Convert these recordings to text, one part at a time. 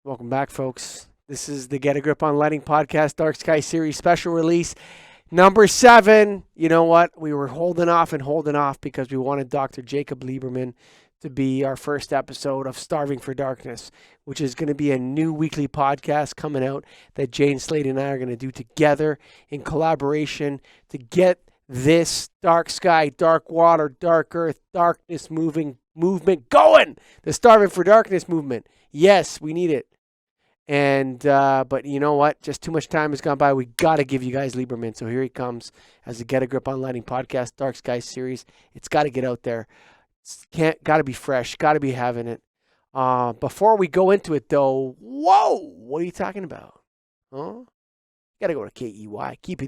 Welcome back, folks. This is the Get a Grip on Lighting podcast, Dark Sky Series special release number 7. You know what? We were holding off because we wanted Dr. Jacob Liberman to be our first episode of Starving for Darkness, which is going to be a new weekly podcast coming out that Jane Slade and I are going to do together in collaboration to get this dark sky, dark water, dark earth, darkness movement going. The Starving for Darkness movement. Yes, we need it. But you know what? Just too much time has gone by. We got to give you guys Lieberman. So here he comes as the Get a Grip on Lighting podcast, Dark Sky Series. It's got to get out there. Got to be fresh. Got to be having it. Before we go into it, though, whoa! What are you talking about? Huh? Got to go to KEY. Keep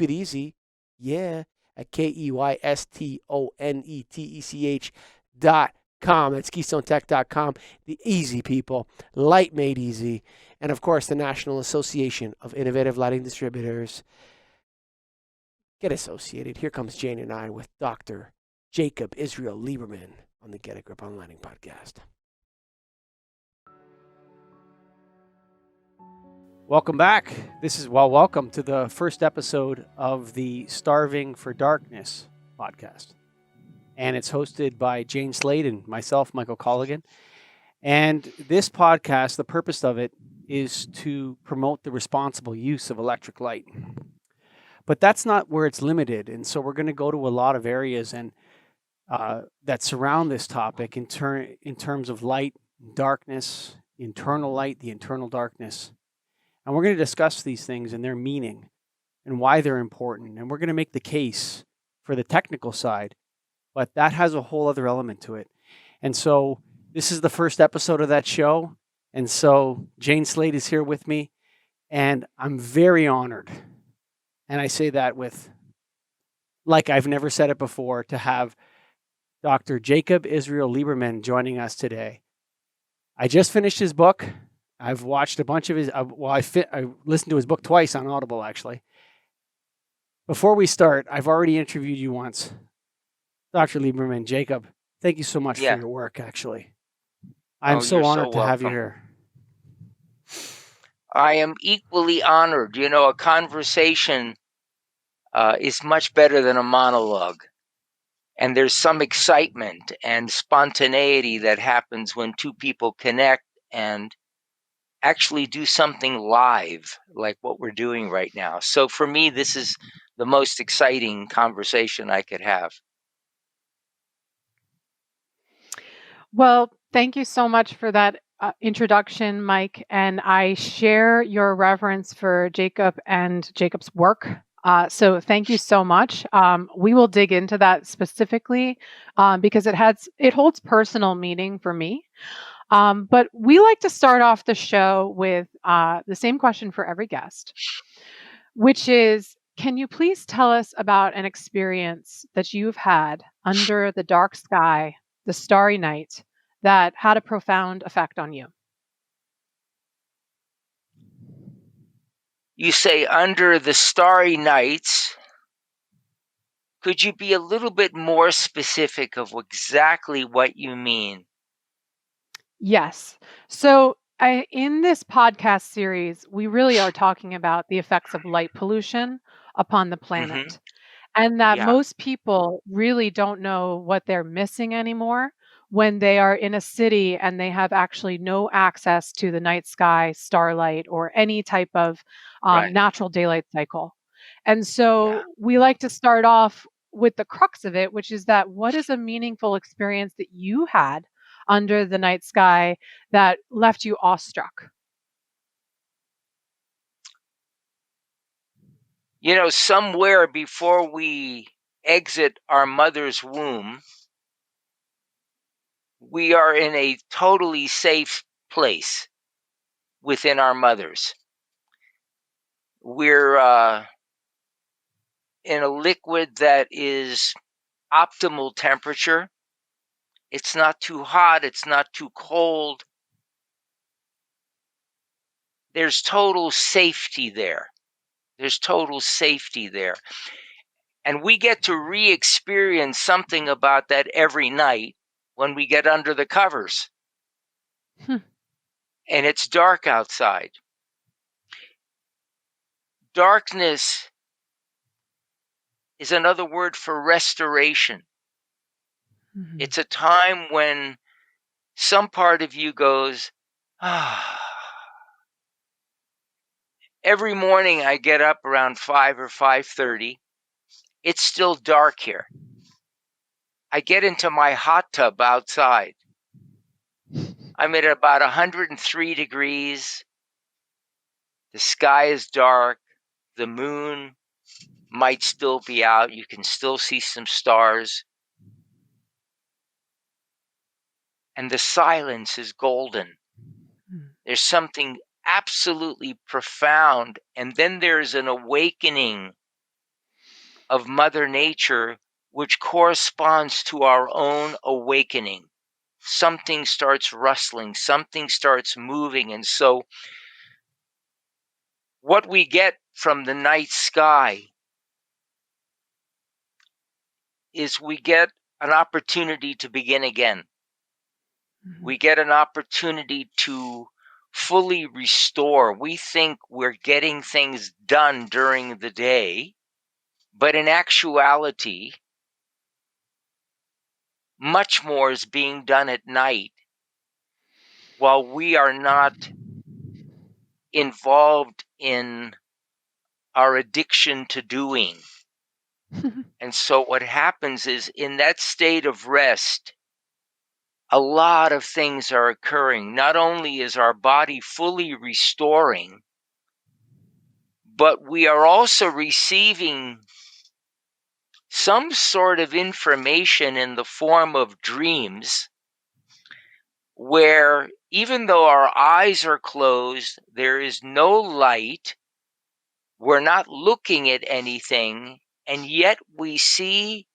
it easy. Yeah, at KEYSTONETECH.com. That's KeystoneTech.com. The easy people, light made easy, and of course the National Association of Innovative Lighting Distributors. Get associated. Here comes Jane and I with Dr. Jacob Israel Lieberman on the Get a Grip on Lighting podcast. Welcome back. Welcome to the first episode of the Starving for Darkness podcast. And it's hosted by Jane Slade and myself, Michael Colligan. And this podcast, the purpose of it is to promote the responsible use of electric light. But that's not where it's limited. And so we're going to go to a lot of areas and that surround this topic in terms of light, darkness, internal light, the internal darkness. And we're going to discuss these things and their meaning and why they're important. And we're going to make the case for the technical side, but that has a whole other element to it. And so this is the first episode of that show. And so Jane Slade is here with me, and I'm very honored. And I say that with, like I've never said it before, to have Dr. Jacob Israel Lieberman joining us today. I just finished his book. I've watched a bunch of his, I listened to his book twice on Audible, actually. Before we start, I've already interviewed you once. Dr. Lieberman, Jacob, thank you so much for your work, actually. I'm so honored to have you here. I am equally honored. You know, a conversation is much better than a monologue. And there's some excitement and spontaneity that happens when two people connect and actually do something live, like what we're doing right now. So for me, this is the most exciting conversation I could have. Well, thank you so much for that introduction, Mike. And I share your reverence for Jacob and Jacob's work. So thank you so much. We will dig into that specifically because it holds personal meaning for me. But we like to start off the show with the same question for every guest, which is, can you please tell us about an experience that you've had under the dark sky, the starry night, that had a profound effect on you? You say under the starry nights. Could you be a little bit more specific of exactly what you mean? Yes. So in this podcast series, we really are talking about the effects of light pollution upon the planet. And that most people really don't know what they're missing anymore when they are in a city and they have actually no access to the night sky, starlight, or any type of natural daylight cycle. And so we like to start off with the crux of it, which is that what is a meaningful experience that you had under the night sky that left you awestruck? You know, somewhere before we exit our mother's womb, we are in a totally safe place within our mothers. We're in a liquid that is optimal temperature. It's not too hot. It's not too cold. There's total safety there. There's total safety there. And we get to re-experience something about that every night when we get under the covers. and it's dark outside. Darkness is another word for restoration. Mhm. It's a time when some part of you goes, ah. Every morning I get up around 5 or 5:30. It's still dark here. I get into my hot tub outside. I'm at about 103 degrees. The sky is dark. The moon might still be out. You can still see some stars. And the silence is golden. Mm. There's something absolutely profound. And then there's an awakening of Mother Nature, which corresponds to our own awakening. Something starts rustling, something starts moving. And so what we get from the night sky is we get an opportunity to begin again. Mhm. We get an opportunity to fully restore. We think we're getting things done during the day, but in actuality, much more is being done at night while we are not involved in our addiction to doing. And so what happens is, in that state of rest, a lot of things are occurring. Not only is our body fully restoring, but we are also receiving some sort of information in the form of dreams, where even though our eyes are closed, there is no light, we're not looking at anything, and yet we see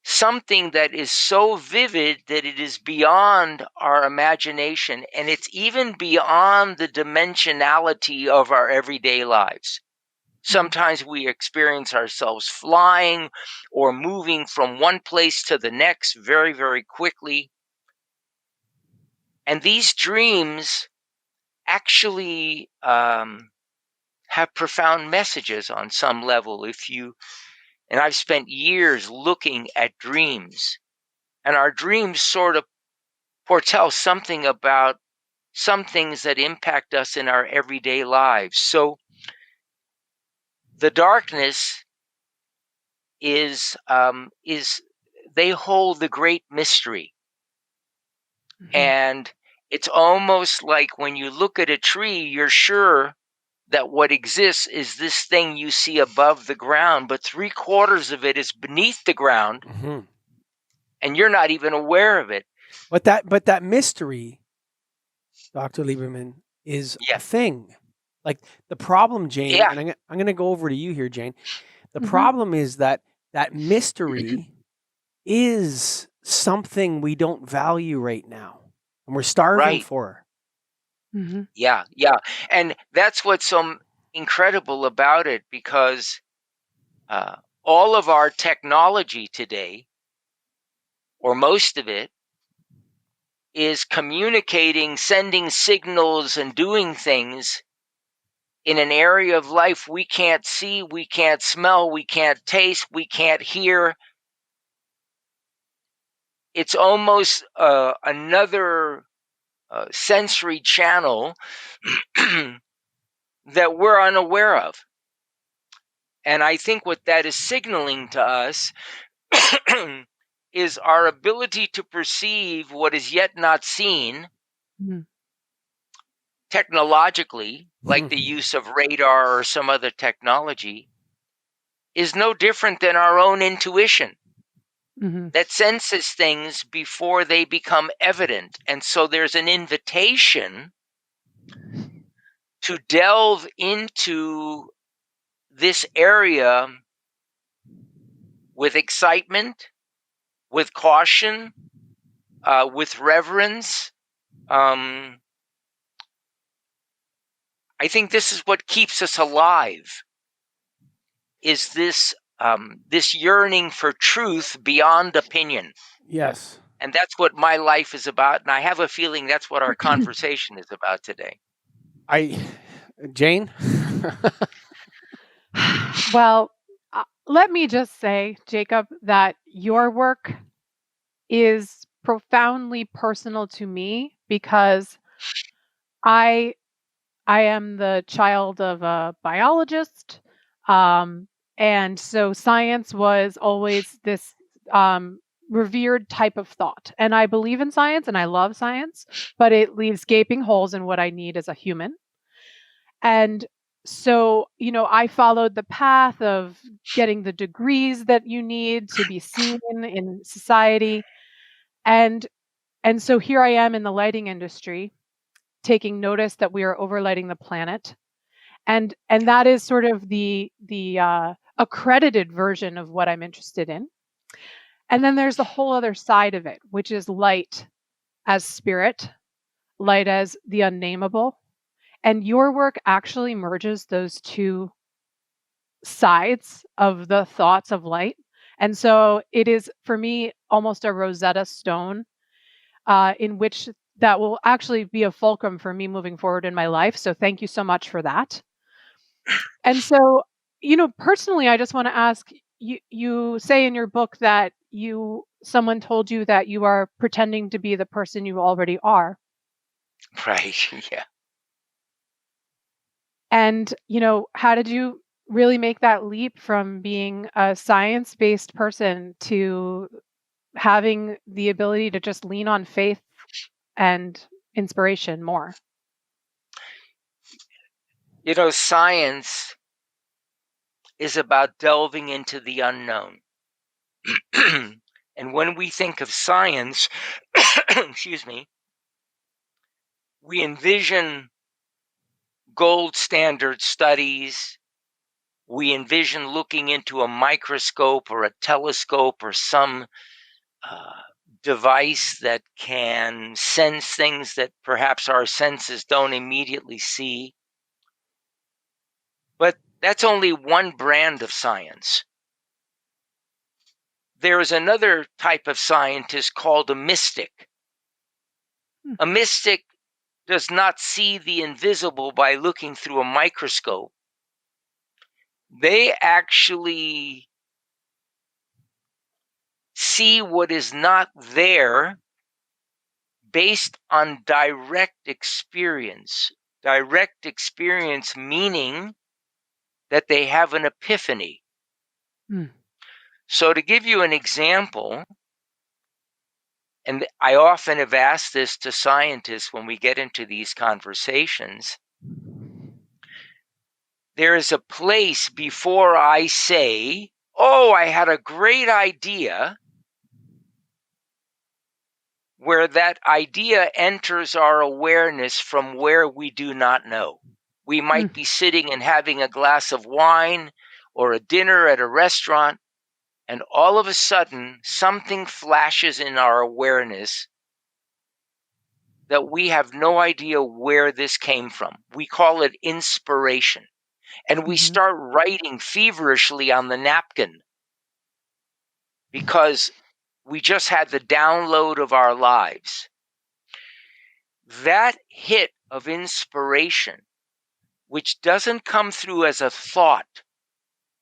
something that is so vivid that it is beyond our imagination, and it's even beyond the dimensionality of our everyday lives. Sometimes we experience ourselves flying or moving from one place to the next very, very quickly. And these dreams actually have profound messages on some level. And I've spent years looking at dreams, and our dreams sort of foretell something about some things that impact us in our everyday lives. So the darkness is they hold the great mystery. Mhm. And it's almost like when you look at a tree, you're sure that what exists is this thing you see above the ground, but 3/4 of it is beneath the ground, Mhm. and you're not even aware of it. But that mystery, Dr. Lieberman, is a Yeah. thing. Like the problem, Jane, Yeah. and I'm going to go over to you here, Jane. The Mhm. problem is that mystery is something we don't value right now, and we're starving Right. for. Mhm. Yeah. Yeah. And that's what's so incredible about it, because all of our technology today, or most of it, is communicating, sending signals, and doing things in an area of life we can't see, we can't smell, we can't taste, we can't hear. It's almost another sensory channel that we're unaware of. And I think what that is signaling to us is our ability to perceive what is yet not seen Mhm. technologically, like the use of radar or some other technology, is no different than our own intuition Mhm. that senses things before they become evident. And so there's an invitation to delve into this area with excitement, with caution, with reverence. I think this is what keeps us alive, is this yearning for truth beyond opinion. Yes. And that's what my life is about. And I have a feeling that's what our conversation is about today. Jane? Well, let me just say, Jacob, that your work is profoundly personal to me because I I am the child of a biologist, and so science was always this revered type of thought. And I believe in science and I love science, but it leaves gaping holes in what I need as a human. And so, I followed the path of getting the degrees that you need to be seen in society. And and so here I am in the lighting industry, taking notice that we are overlighting the planet. And that is sort of the accredited version of what I'm interested in. And then there's the whole other side of it, which is light as spirit, light as the unnameable. And your work actually merges those two sides of the thoughts of light. And so it is, for me, almost a Rosetta Stone in which that will actually be a fulcrum for me moving forward in my life. So thank you so much for that. And so, personally, I just want to ask you, you say in your book that someone told you that you are pretending to be the person you already are. Right. Yeah. And, how did you really make that leap from being a science-based person to having the ability to just lean on faith and inspiration more? Science is about delving into the unknown. And when we think of science, excuse me, we envision gold standard studies. We envision looking into a microscope or a telescope or some device that can sense things that perhaps our senses don't immediately see. But that's only one brand of science. There is another type of scientist called a mystic. A mystic does not see the invisible by looking through a microscope. They actually see what is not there based on direct experience. Direct experience meaning that they have an epiphany. So, to give you an example, and I often have asked this to scientists when we get into these conversations, there is a place before I say, oh, I had a great idea, where that idea enters our awareness from where we do not know. We might be sitting and having a glass of wine or a dinner at a restaurant, and all of a sudden, something flashes in our awareness that we have no idea where this came from. We call it inspiration. And we start writing feverishly on the napkin because we just had the download of our lives. That hit of inspiration, which doesn't come through as a thought,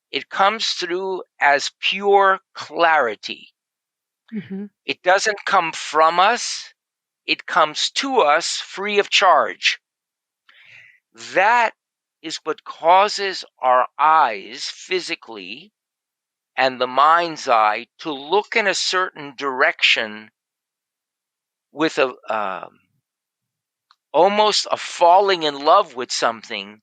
it comes through as pure clarity. It doesn't come from us, it comes to us free of charge. That is what causes our eyes physically and the mind's eye to look in a certain direction with almost a falling in love with something,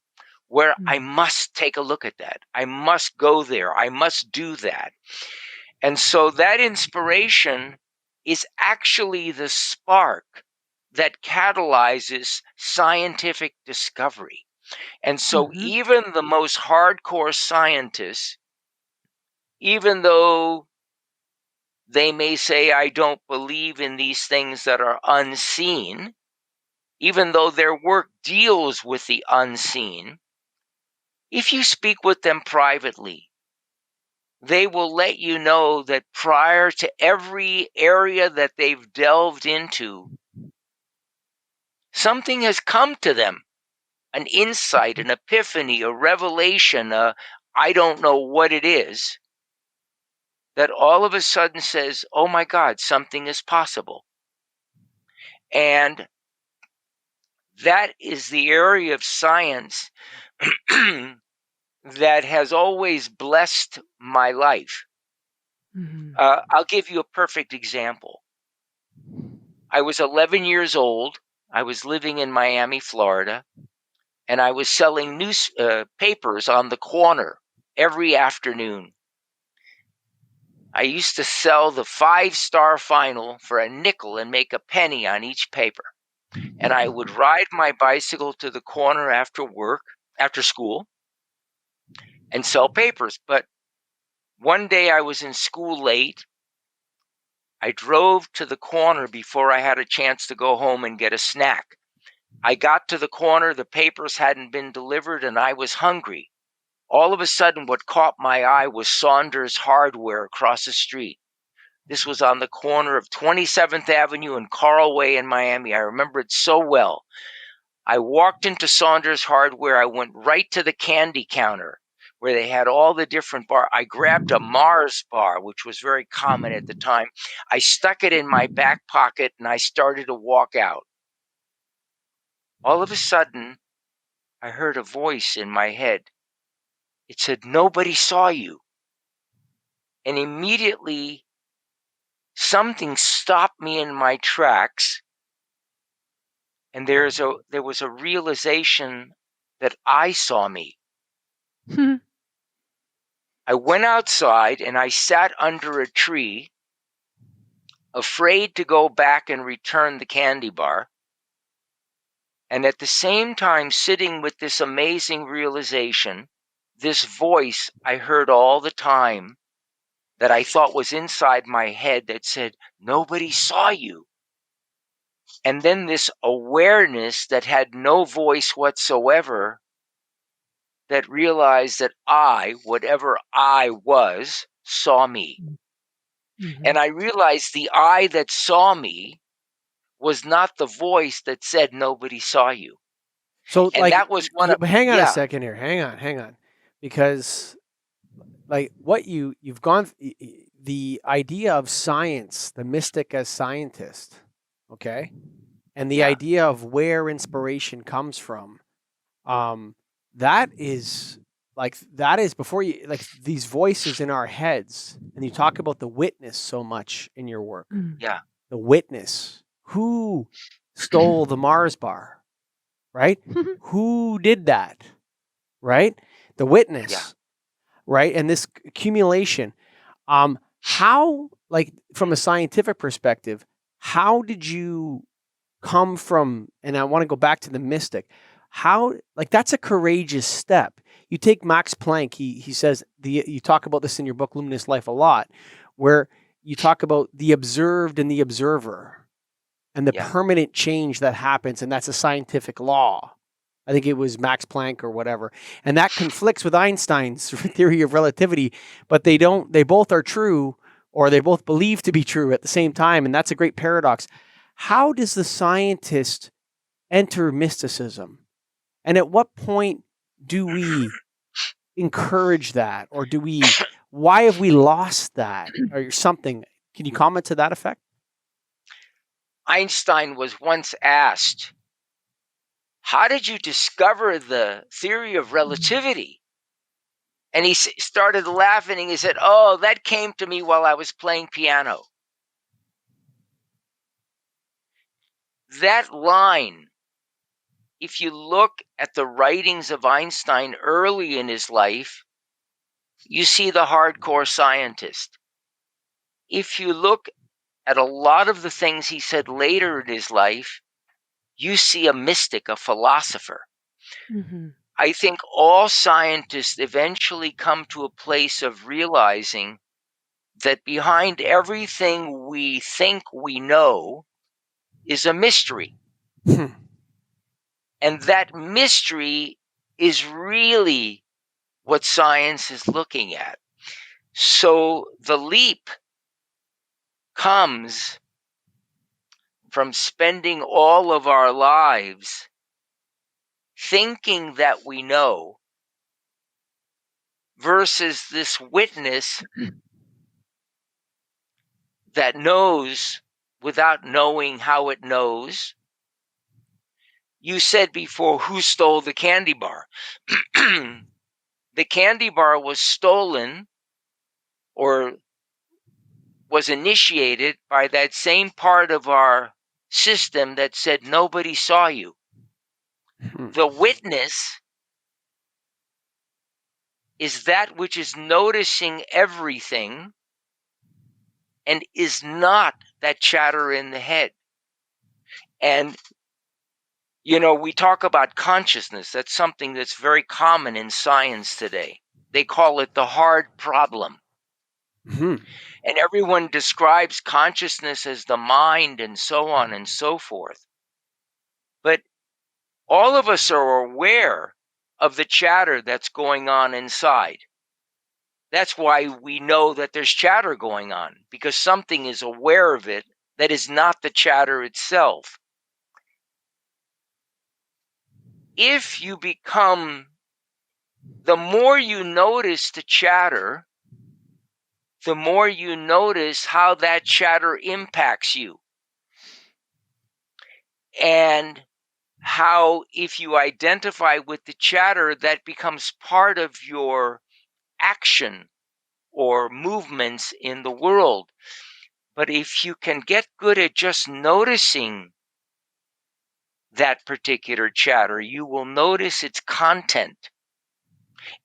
where I must take a look at that. I must go there. I must do that. And so that inspiration is actually the spark that catalyzes scientific discovery. And so even the most hardcore scientists, even though they may say, I don't believe in these things that are unseen, even though their work deals with the unseen, if you speak with them privately, they will let you know that prior to every area that they've delved into, something has come to them, an insight, an epiphany, a revelation, I don't know what it is, that all of a sudden says, oh my God, something is possible. And that is the area of science that has always blessed my life. I'll give you a perfect example. I was 11 years old. I was living in Miami, Florida, and I was selling newspapers on the corner every afternoon. I used to sell the 5-star final for a nickel and make a penny on each paper. And I would ride my bicycle to the corner after school, and sell papers. But one day I was in school late. I drove to the corner before I had a chance to go home and get a snack. I got to the corner, the papers hadn't been delivered, and I was hungry. All of a sudden, what caught my eye was Saunders Hardware across the street. This was on the corner of 27th Avenue and Carl Way in Miami. I remember it so well. I walked into Saunders Hardware. I went right to the candy counter where they had all the different bars. I grabbed a Mars bar, which was very common at the time. I stuck it in my back pocket and I started to walk out. All of a sudden, I heard a voice in my head. It said, nobody saw you. And immediately, something stopped me in my tracks. And there was a realization that I saw me. I went outside and I sat under a tree, afraid to go back and return the candy bar. And at the same time, sitting with this amazing realization, this voice I heard all the time that I thought was inside my head that said, nobody saw you. And then this awareness that had no voice whatsoever, that realized that I, whatever I was, saw me. And I realized the I that saw me was not the voice that said nobody saw you. So, And that was one of, hang on a second here. Hang on. Because like what you've gone, the idea of science, the mystic as scientist, okay? And the idea of where inspiration comes from, that is before you, like these voices in our heads, and you talk about the witness so much in your work. Yeah. The witness. Who stole the Mars bar, right? Who did that, right? The witness, right? And this accumulation. How, like from a scientific perspective, how did you come from, and I want to go back to the mystic, how, like that's a courageous step. You take Max Planck, he says, you talk about this in your book, Luminous Life, a lot, where you talk about the observed and the observer and the permanent change that happens, and that's a scientific law. I think it was Max Planck or whatever. And that conflicts with Einstein's theory of relativity, but they both are true, or they both believe to be true at the same time, and that's a great paradox. How does the scientist enter mysticism? And at what point do we encourage that? Or why have we lost that or something? Can you comment to that effect? Einstein was once asked, how did you discover the theory of relativity? And he started laughing and he said, oh, that came to me while I was playing piano. That line, if you look at the writings of Einstein early in his life, you see the hardcore scientist. If you look at a lot of the things he said later in his life, you see a mystic, a philosopher. I think all scientists eventually come to a place of realizing that behind everything we think we know is a mystery. And that mystery is really what science is looking at. So the leap comes from spending all of our lives thinking that we know versus this witness that knows without knowing how it knows. You said before, who stole the candy bar? The candy bar was stolen or was initiated by that same part of our system that said nobody saw you. The witness is that which is noticing everything and is not that chatter in the head. And, we talk about consciousness. That's something that's very common in science today. They call it the hard problem. And everyone describes consciousness as the mind and so on and so forth. But all of us are aware of the chatter that's going on inside. That's why we know that there's chatter going on, because something is aware of it that is not the chatter itself. If you become, the more you notice the chatter, the more you notice how that chatter impacts you. And how, if you identify with the chatter, that becomes part of your action or movements in the world. But if you can get good at just noticing that particular chatter, you will notice its content.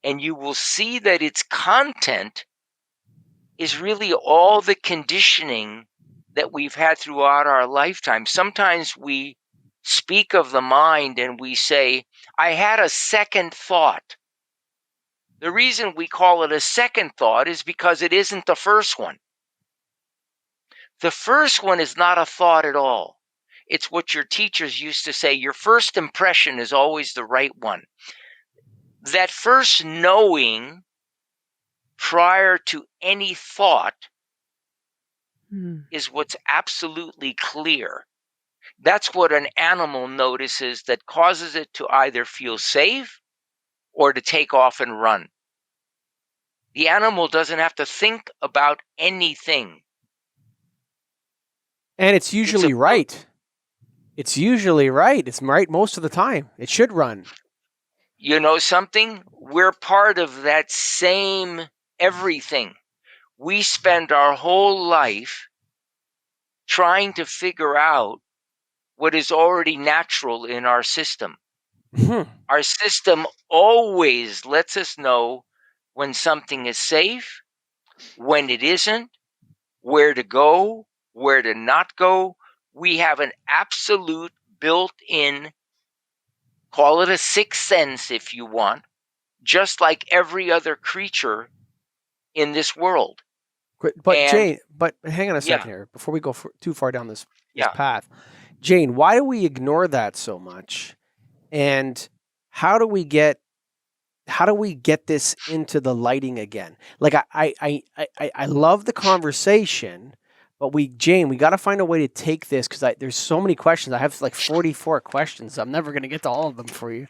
And you will see that its content is really all the conditioning that we've had throughout our lifetime. Sometimes we speak of the mind and we say, I had a second thought. The reason we call it a second thought is because it isn't the first one. The first one is not a thought at all. It's what your teachers used to say, your first impression is always the right one. That first knowing prior to any thought is what's absolutely clear. That's what an animal notices that causes it to either feel safe or to take off and run. The animal doesn't have to think about anything. And it's usually right. It's usually right. It's right most of the time. It should run. You know something? We're part of that same everything. We spend our whole life trying to figure out what is already natural in our system. Our system always lets us know when something is safe, when it isn't, where to go, where to not go. We have an absolute built-in, call it a sixth sense if you want, just like every other creature in this world. But Jane, hang on a second here before we go too far down this path. Jane, why do we ignore that so much? And how do we get this into the lighting again? Like I love the conversation, but Jane, we got to find a way to take this, because there's so many questions. I have like 44 questions. I'm never going to get to all of them for you.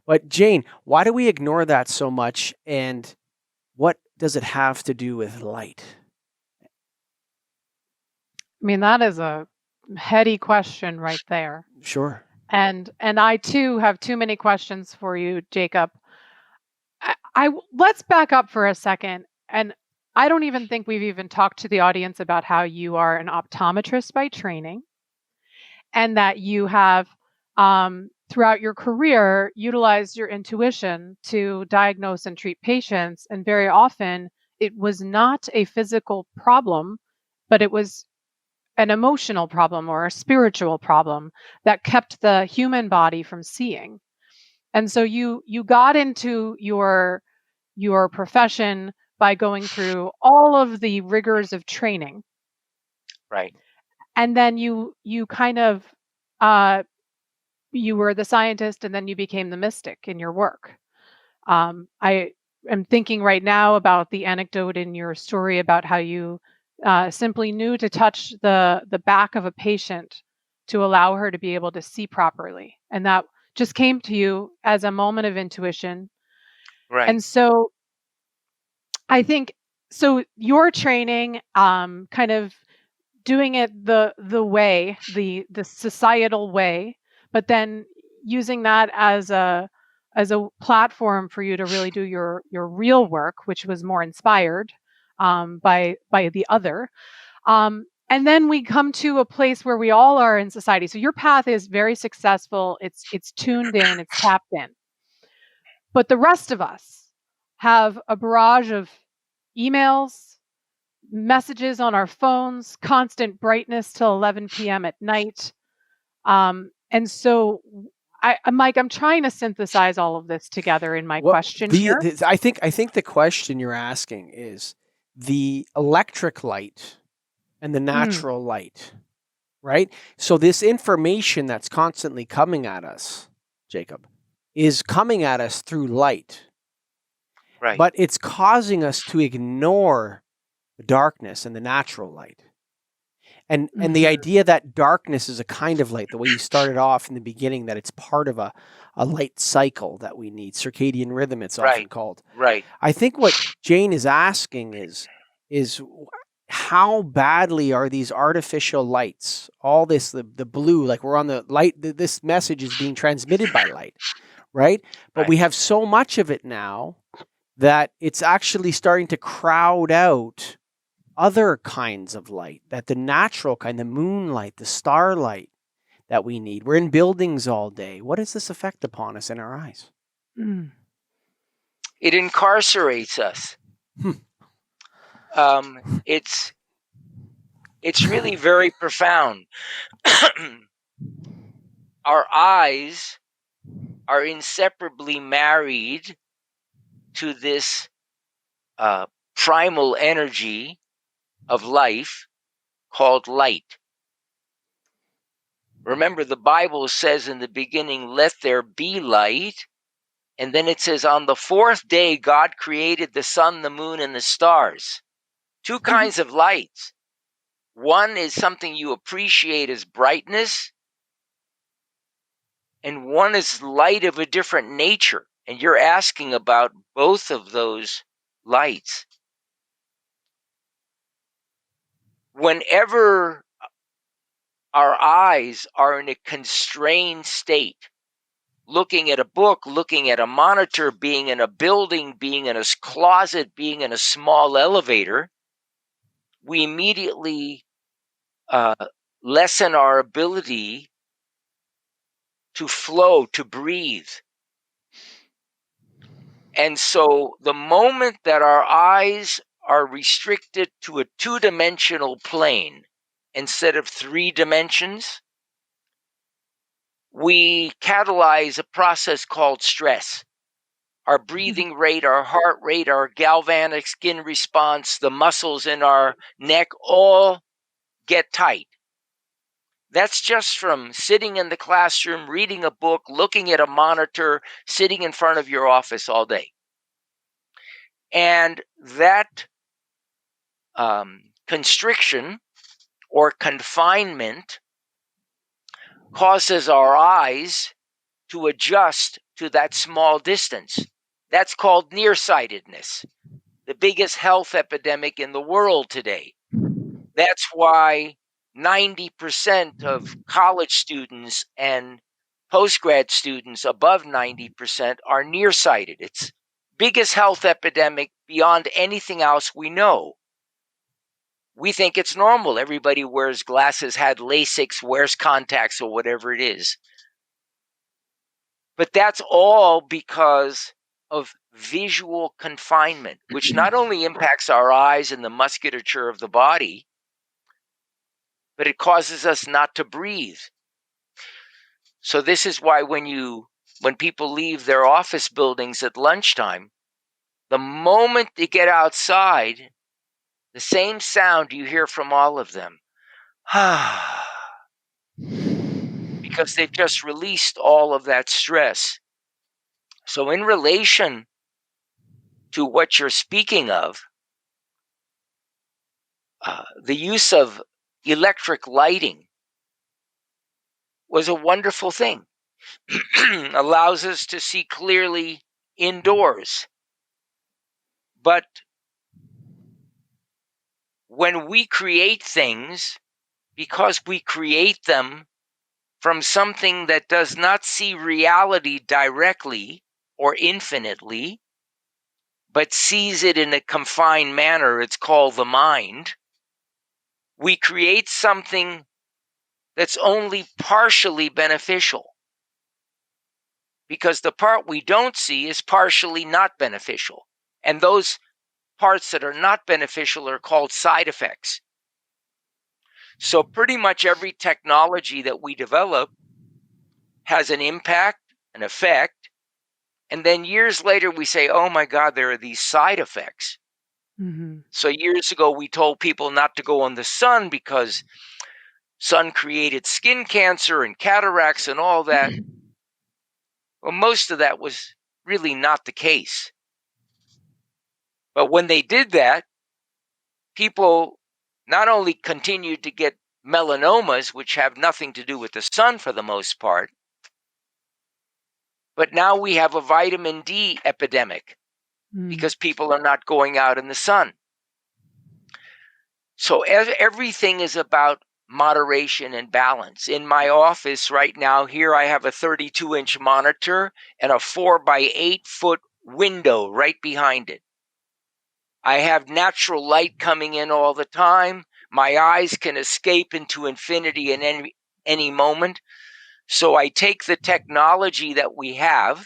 But Jane, why do we ignore that so much? And what does it have to do with light? I mean, that is a heady question right there. Sure. And I too have too many questions for you, Jacob. Let's back up for a second. And I don't even think we've even talked to the audience about how you are an optometrist by training, and that you have, throughout your career, utilized your intuition to diagnose and treat patients. And very often it was not a physical problem, but it was an emotional problem or a spiritual problem that kept the human body from seeing. And so you got into your profession by going through all of the rigors of training. Right. And then you kind of you were the scientist, and then you became the mystic in your work. am thinking right now about the anecdote in your story about how you simply knew to touch the back of a patient to allow her to be able to see properly. And that just came to you as a moment of intuition. Right. And so I think, so your training, kind of doing it the way, the societal way, but then using that as a platform for you to really do your real work, which was more inspired by the other. And then we come to a place where we all are in society. So your path is very successful. It's tuned in. It's tapped in. But the rest of us have a barrage of emails, messages on our phones, constant brightness till 11 p.m. at night. And so, Mike, I'm trying to synthesize all of this together in my question here. I think the question you're asking is the electric light and the natural light, right? So this information that's constantly coming at us, Jacob, is coming at us through light. Right. But it's causing us to ignore the darkness and the natural light. And the idea that darkness is a kind of light, the way you started off in the beginning, that it's part of a light cycle that we need, circadian rhythm it's often called. Right. I think what Jane is asking is how badly are these artificial lights, all this, the blue, like we're on the light, this message is being transmitted by light, right? But we have so much of it now that it's actually starting to crowd out other kinds of light, that the natural kind, the moonlight, the starlight that we need. We're in buildings all day. What does this affect upon us in our eyes? It incarcerates us. It's really very profound. Our eyes are inseparably married to this primal energy of life called light. Remember, the Bible says in the beginning, let there be light. And then it says, on the fourth day, God created the sun, the moon, and the stars. Two kinds of lights. One is something you appreciate as brightness, and one is light of a different nature. And you're asking about both of those lights. Whenever our eyes are in a constrained state, looking at a book, looking at a monitor, being in a building, being in a closet, being in a small elevator, we immediately lessen our ability to flow, to breathe. And so the moment that our eyes are restricted to a two-dimensional plane instead of 3 dimensions, we catalyze a process called stress. Our breathing rate, our heart rate, our galvanic skin response, the muscles in our neck all get tight. That's just from sitting in the classroom, reading a book, looking at a monitor, sitting in front of your office all day. And that constriction or confinement causes our eyes to adjust to that small distance. That's called nearsightedness, the biggest health epidemic in the world today. That's why 90% of college students and postgrad students above 90% are nearsighted. It's biggest health epidemic beyond anything else we know. We think it's normal. Everybody wears glasses, had LASIK, wears contacts, or whatever it is. But that's all because of visual confinement, which not only impacts our eyes and the musculature of the body, but it causes us not to breathe. So this is why when people leave their office buildings at lunchtime, the moment they get outside, the same sound you hear from all of them, because they've just released all of that stress. So in relation to what you're speaking of, the use of electric lighting was a wonderful thing. Allows us to see clearly indoors. But when we create things, because we create them from something that does not see reality directly or infinitely, but sees it in a confined manner, it's called the mind, we create something that's only partially beneficial. Because the part we don't see is partially not beneficial. And those parts that are not beneficial are called side effects. So pretty much every technology that we develop has an impact, an effect, and then years later we say, oh my God, there are these side effects. Mm-hmm. So years ago we told people not to go in the sun because sun created skin cancer and cataracts and all that. Well, most of that was really not the case. But when they did that, people not only continued to get melanomas, which have nothing to do with the sun for the most part, but now we have a vitamin D epidemic because people are not going out in the sun. So everything is about moderation and balance. In my office right now, here I have a 32-inch monitor and a 4-by-8-foot window right behind it. I have natural light coming in all the time. My eyes can escape into infinity in any moment. So I take the technology that we have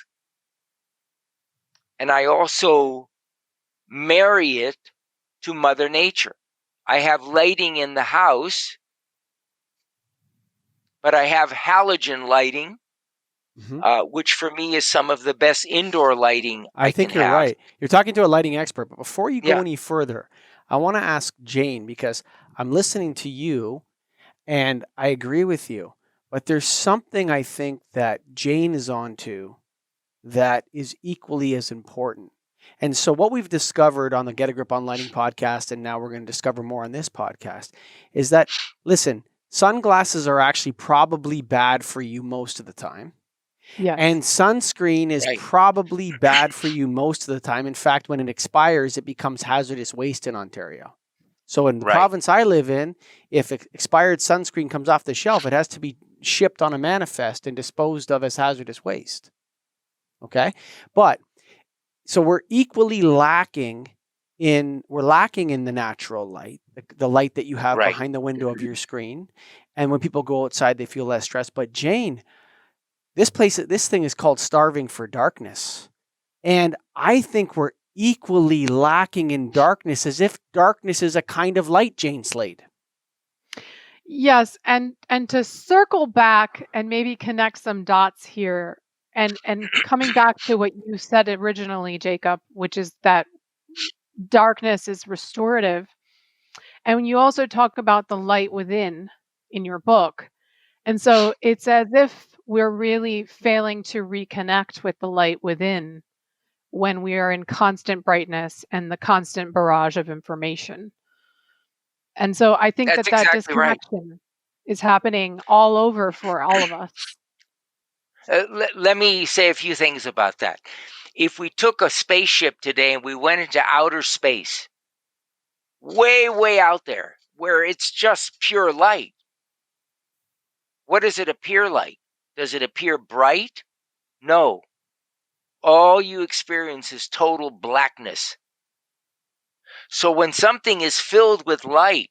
and I also marry it to Mother Nature. I have lighting in the house, but I have halogen lighting, which for me is some of the best indoor lighting I think you're right. You're talking to a lighting expert, but before you go any further, I want to ask Jane, because I'm listening to you and I agree with you, but there's something I think that Jane is onto that is equally as important. And so what we've discovered on the Get a Grip on Lighting podcast, and now we're going to discover more on this podcast, is that, listen, sunglasses are actually probably bad for you most of the time. Yes. And sunscreen is probably bad for you most of the time. In fact, when it expires, it becomes hazardous waste in Ontario. So in the province I live in, if expired sunscreen comes off the shelf, it has to be shipped on a manifest and disposed of as hazardous waste. Okay? But so we're equally lacking in the natural light, the light that you have behind the window of your screen. And when people go outside, they feel less stressed. But Jane, this thing is called starving for darkness. And I think we're equally lacking in darkness, as if darkness is a kind of light, Jane Slade. Yes, and to circle back and maybe connect some dots here, and coming back to what you said originally, Jacob, which is that darkness is restorative. And when you also talk about the light within in your book, and so it's as if we're really failing to reconnect with the light within when we are in constant brightness and the constant barrage of information. And so I think that disconnection is happening all over for all of us. Let me say a few things about that. If we took a spaceship today and we went into outer space, way, way out there, where it's just pure light, what does it appear like? Does it appear bright? No. All you experience is total blackness. So when something is filled with light,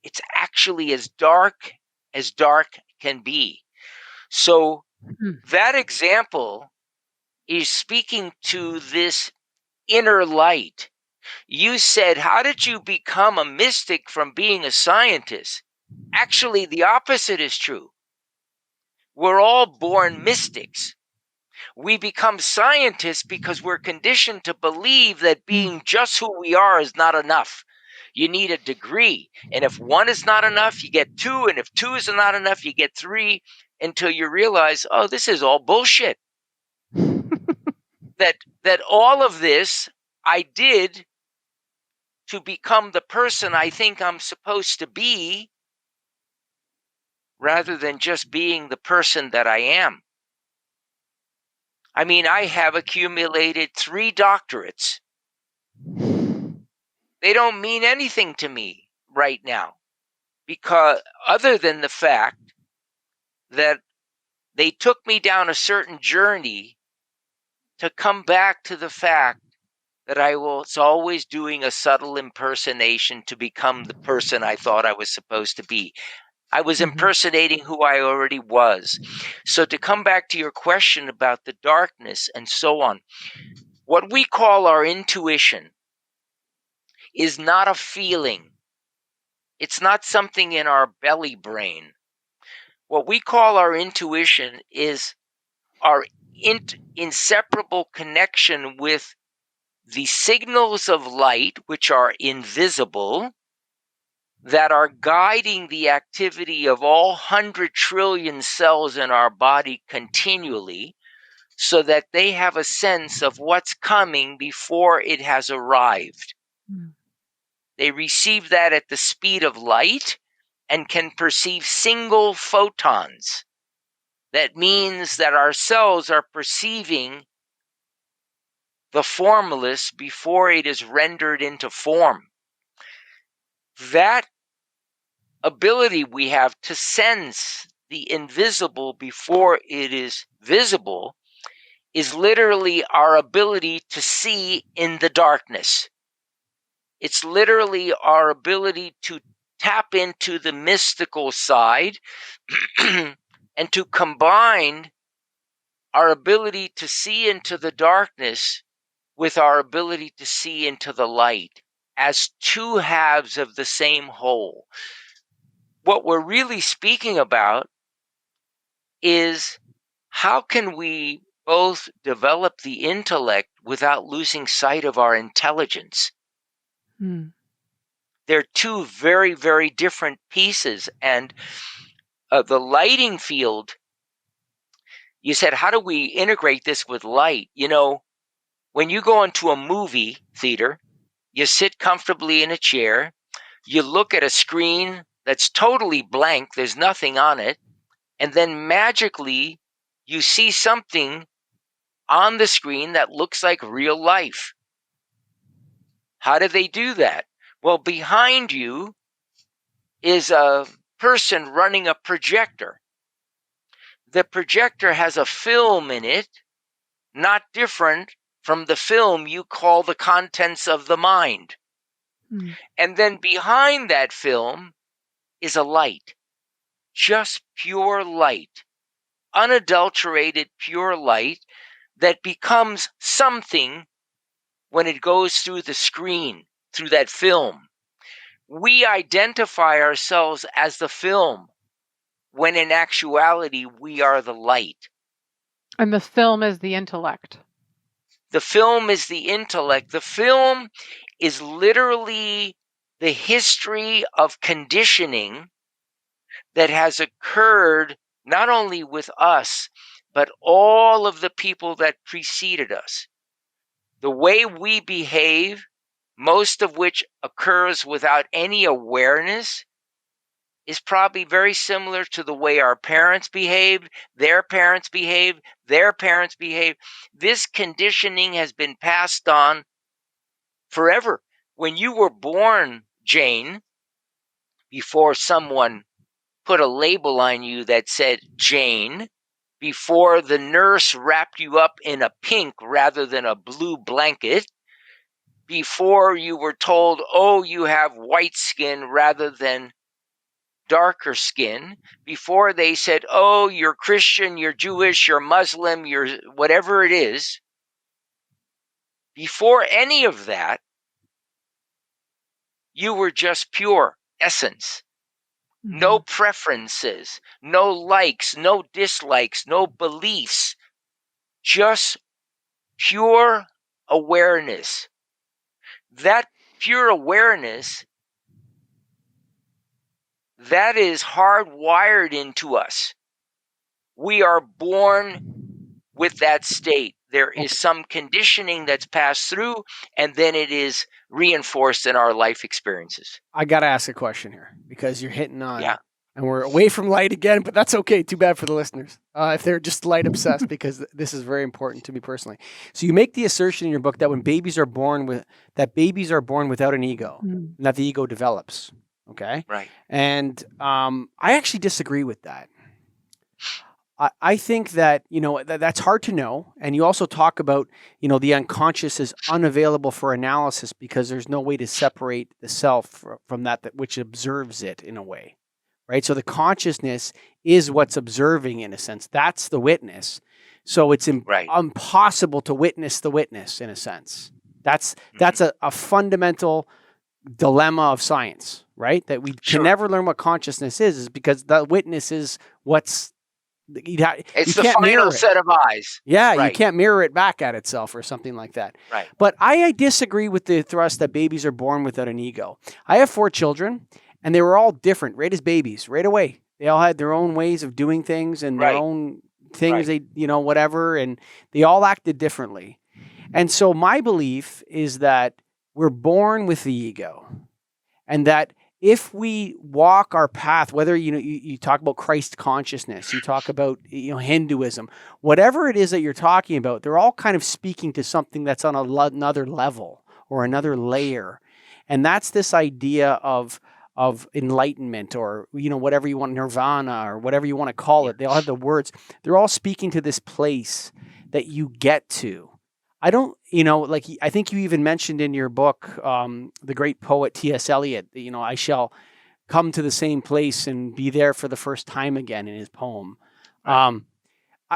it's actually as dark can be. So that example is speaking to this inner light. You said, how did you become a mystic from being a scientist? Actually, the opposite is true. We're all born mystics. We become scientists because we're conditioned to believe that being just who we are is not enough. You need a degree. And if 1 is not enough, you get 2. And if 2 is not enough, you get 3, until you realize, oh, this is all bullshit. that all of this I did to become the person I think I'm supposed to be, rather than just being the person that I am. I mean, I have accumulated 3 doctorates. They don't mean anything to me right now, because other than the fact that they took me down a certain journey to come back to the fact that I was always doing a subtle impersonation to become the person I thought I was supposed to be. I was impersonating who I already was. So to come back to your question about the darkness and so on, what we call our intuition is not a feeling. It's not something in our belly brain. What we call our intuition is our inseparable connection with the signals of light, which are invisible, that are guiding the activity of all 100 trillion cells in our body continually, so that they have a sense of what's coming before it has arrived. They receive that at the speed of light and can perceive single photons. That means that our cells are perceiving the formless before it is rendered into form. That ability we have to sense the invisible before it is visible is literally our ability to see in the darkness. It's literally our ability to tap into the mystical side and to combine our ability to see into the darkness with our ability to see into the light as 2 halves of the same whole. What we're really speaking about is how can we both develop the intellect without losing sight of our intelligence? They're 2 very, very different pieces. And the lighting field, you said, how do we integrate this with light? You know, when you go into a movie theater, you sit comfortably in a chair, you look at a screen that's totally blank, there's nothing on it, and then magically you see something on the screen that looks like real life. How do they do that? Well, behind you is a person running a projector. The projector has a film in it, not different from the film you call the contents of the mind. And then behind that film is a light, just pure light, unadulterated pure light that becomes something when it goes through the screen, through that film. We identify ourselves as the film, when in actuality we are the light. And the film is the intellect. The film is the intellect. The film is literally the history of conditioning that has occurred not only with us, but all of the people that preceded us. The way we behave, most of which occurs without any awareness, is probably very similar to the way our parents behaved, their parents behaved, their parents behaved. This conditioning has been passed on forever. When you were born, Jane, before someone put a label on you that said Jane, before the nurse wrapped you up in a pink rather than a blue blanket, before you were told, oh, you have white skin rather than darker skin, before they said, oh, you're Christian, you're Jewish, you're Muslim, you're whatever it is, before any of that, you were just pure essence. No preferences, no likes, no dislikes, no beliefs, just pure awareness. That pure awareness, that is hardwired into us. We are born with that state. There is some conditioning that's passed through, and then it is reinforced in our life experiences. I got to ask a question here because you're hitting on, Yeah. and we're away from light again, but that's okay. Too bad for the listeners if they're just light obsessed, because this is very important to me personally. So you make the assertion in your book that when babies are born without an ego, and that the ego develops. Okay. Right. And I actually disagree with that. I think that, that's hard to know. And you also talk about, the unconscious is unavailable for analysis because there's no way to separate the self from that which observes it in a way, right? So the consciousness is what's observing, in a sense. That's the witness. So it's impossible to witness the witness, in a sense. That's a fundamental dilemma of science, right? That we can never learn what consciousness is because the witness is what's... It's the final set of eyes. Yeah, you can't mirror it back at itself or something like that. Right. But I disagree with the thrust that babies are born without an ego. I have 4 children, and they were all different right as babies, right away. They all had their own ways of doing things and their own things, they whatever, and they all acted differently. And so my belief is that we're born with the ego, and that if we walk our path, whether you talk about Christ consciousness, you talk about Hinduism, whatever it is that you're talking about, they're all kind of speaking to something that's on another level or another layer, and that's this idea of enlightenment, or whatever you want, nirvana, or whatever you want to call it. They all have the words. They're all speaking to this place that you get to. I don't, I think you even mentioned in your book, the great poet T.S. Eliot, I shall come to the same place and be there for the first time again, in his poem. But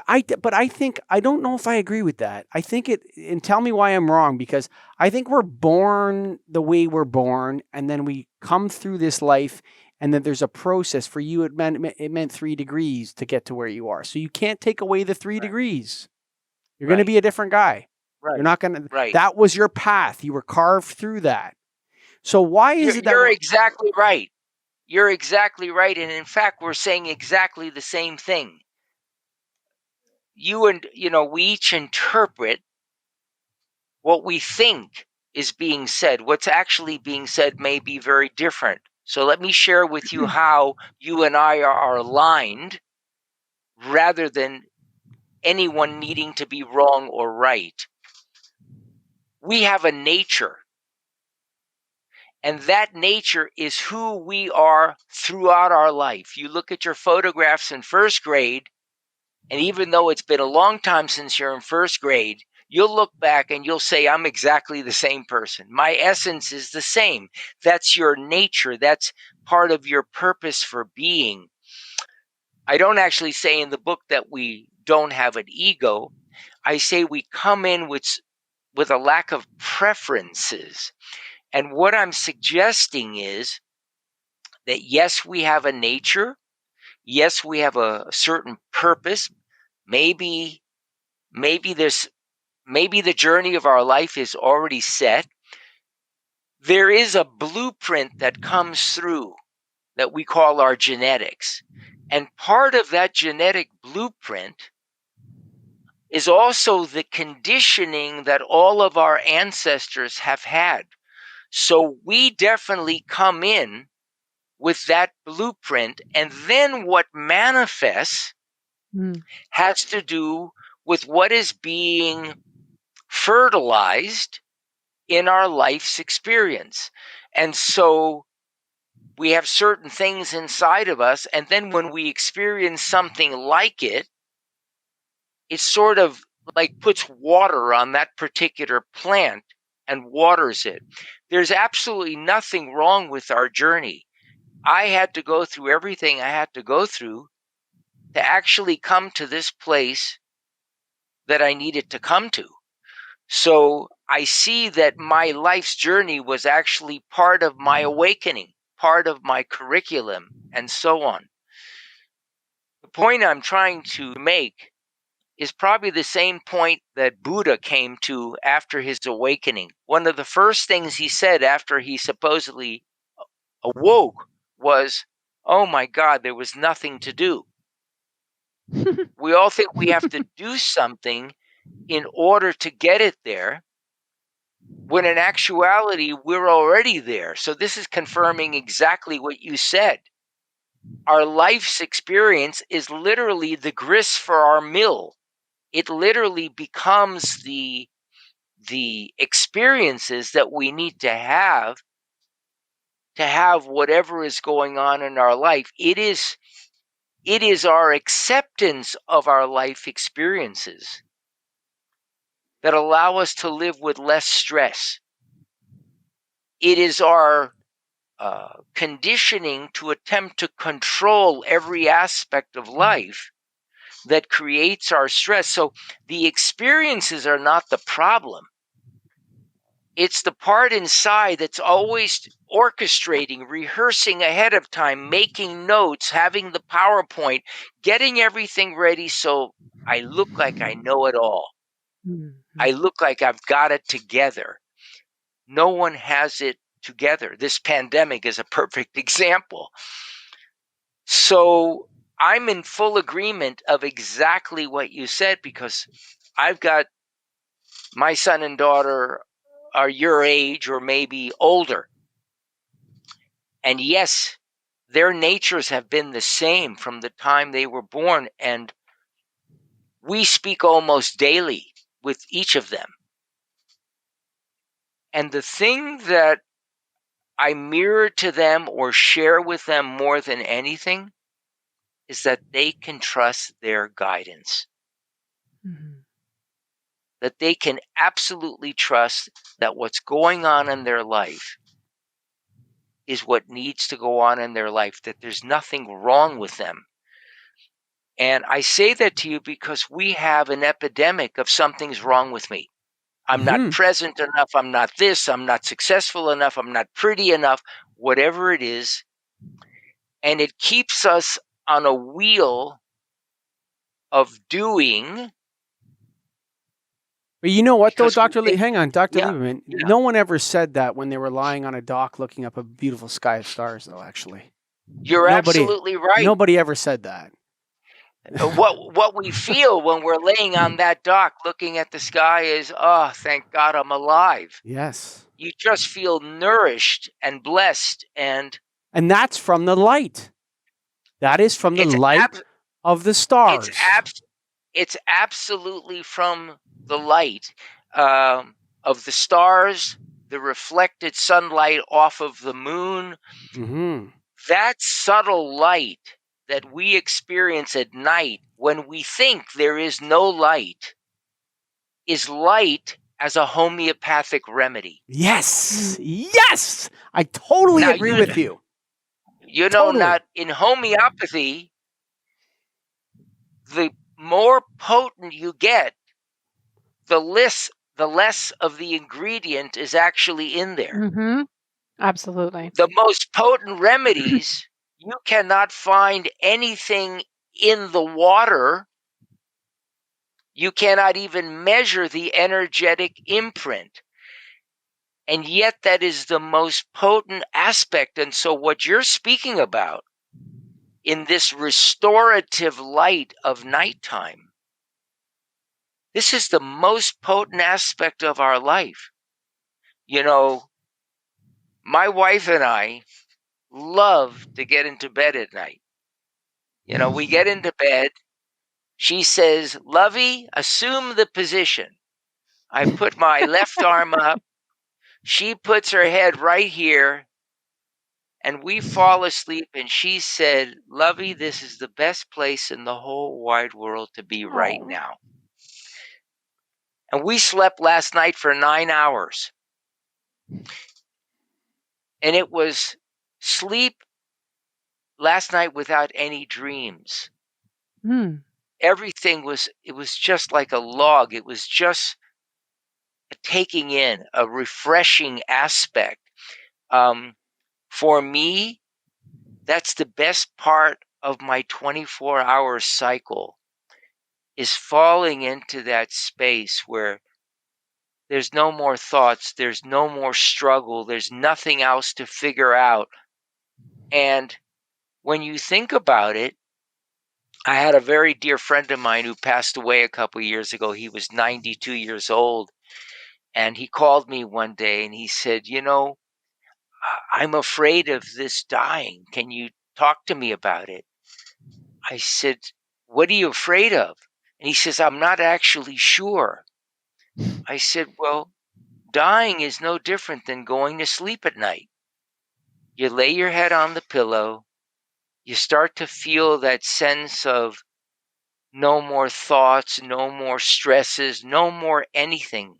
I think, I don't know if I agree with that. I think and tell me why I'm wrong, because I think we're born the way we're born, and then we come through this life, and then there's a process. For you, it meant 3 degrees to get to where you are. So you can't take away the 3 degrees. You're going to be a different guy. Right. You're not going to, that was your path. You were carved through that. So why is it that... You're exactly right. You're exactly right. And in fact, we're saying exactly the same thing. We each interpret what we think is being said. What's actually being said may be very different. So let me share with you how you and I are aligned, rather than anyone needing to be wrong or right. We have a nature, and that nature is who we are throughout our life. You look at your photographs in first grade, and even though it's been a long time since you're in first grade, you'll look back and you'll say, I'm exactly the same person. My essence is the same. That's your nature. That's part of your purpose for being. I don't actually say in the book that we don't have an ego. I say we come in with a lack of preferences. And what I'm suggesting is that yes, we have a nature. Yes, we have a certain purpose. Maybe the journey of our life is already set. There is a blueprint that comes through that we call our genetics. And part of that genetic blueprint is also the conditioning that all of our ancestors have had. So we definitely come in with that blueprint, and then what manifests has to do with what is being fertilized in our life's experience. And so we have certain things inside of us, and then when we experience something like it, it sort of like puts water on that particular plant and waters it. There's absolutely nothing wrong with our journey. I had to go through everything I had to go through to actually come to this place that I needed to come to. So I see that my life's journey was actually part of my awakening, part of my curriculum, and so on. The point I'm trying to make is probably the same point that Buddha came to after his awakening. One of the first things he said after he supposedly awoke was, oh my God, there was nothing to do. We all think we have to do something in order to get it there, when in actuality, we're already there. So this is confirming exactly what you said. Our life's experience is literally the grist for our mill. It literally becomes the experiences that we need to have whatever is going on in our life. It is our acceptance of our life experiences that allow us to live with less stress. It is our conditioning to attempt to control every aspect of life that creates our stress. So the experiences are not the problem. It's the part inside that's always orchestrating, rehearsing ahead of time, making notes, having the PowerPoint, getting everything ready so I look like I know it all. I look like I've got it together. No one has it together. This pandemic is a perfect example. So I'm in full agreement of exactly what you said, because I've got my son and daughter are your age or maybe older. And yes, their natures have been the same from the time they were born. And we speak almost daily with each of them. And the thing that I mirror to them or share with them more than anything is that they can trust their guidance. That they can absolutely trust that what's going on in their life is what needs to go on in their life, that there's nothing wrong with them. And I say that to you because we have an epidemic of something's wrong with me. I'm not present enough. I'm not this. I'm not successful enough. I'm not pretty enough, whatever it is. And it keeps us on a wheel of doing. But you know what, though, because we Dr. think- Hang on, Dr. Yeah, Lieberman. yeah. No one ever said that when they were lying on a dock looking up a beautiful sky of stars, though, actually. You're absolutely right. Nobody ever said that. What we feel when we're laying on that dock looking at the sky is, oh, thank God I'm alive. Yes. You just feel nourished and blessed. And that's from the light. That is from the light of the stars. It's absolutely from the light of the stars, the reflected sunlight off of the moon. That subtle light that we experience at night when we think there is no light is light as a homeopathic remedy. Yes. Yes. I totally agree with you. You know, not in homeopathy, the more potent you get, the less of the ingredient is actually in there. Absolutely. The most potent remedies, you cannot find anything in the water. You cannot even measure the energetic imprint. And yet that is the most potent aspect. And so what you're speaking about in this restorative light of nighttime, this is the most potent aspect of our life. You know, my wife and I love to get into bed at night. You know, we get into bed. She says, Lovey, assume the position. I put my left arm up. She puts her head right here. And we fall asleep. And she said, Lovey, this is the best place in the whole wide world to be right now. And we slept last night for 9 hours. And it was sleep last night without any dreams. Everything was just like a log. It was just a taking in, a refreshing aspect. For me, that's the best part of my 24-hour cycle, is falling into that space where there's no more thoughts, there's no more struggle, there's nothing else to figure out. And when you think about it, I had a very dear friend of mine who passed away a couple of years ago. He was 92 years old. And he called me one day and he said, I'm afraid of this dying. Can you talk to me about it? I said, what are you afraid of? And he says, I'm not actually sure. I said, well, dying is no different than going to sleep at night. You lay your head on the pillow. You start to feel that sense of no more thoughts, no more stresses, no more anything.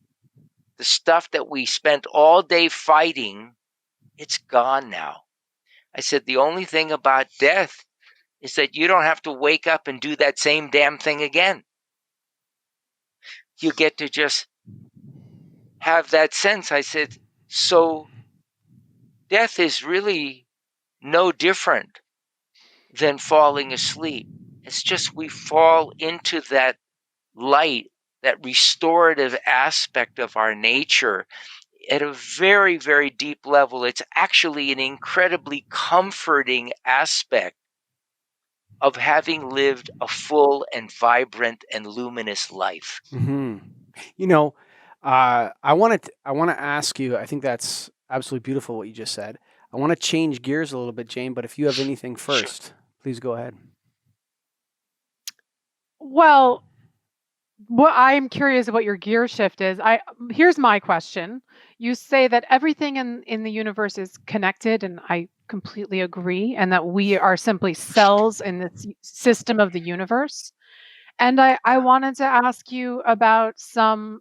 The stuff that we spent all day fighting, it's gone now. I said, the only thing about death is that you don't have to wake up and do that same damn thing again. You get to just have that sense. I said, so death is really no different than falling asleep. It's just we fall into that light, that restorative aspect of our nature at a very, very deep level. It's actually an incredibly comforting aspect of having lived a full and vibrant and luminous life. Mm-hmm. You know, I want to ask you. I think that's absolutely beautiful what you just said. I want to change gears a little bit, Jane. But if you have anything first, please go ahead. Well, what I'm curious what your gear shift is. Here's my question. You say that everything in the universe is connected, and I completely agree, and that we are simply cells in this system of the universe. And I wanted to ask you about some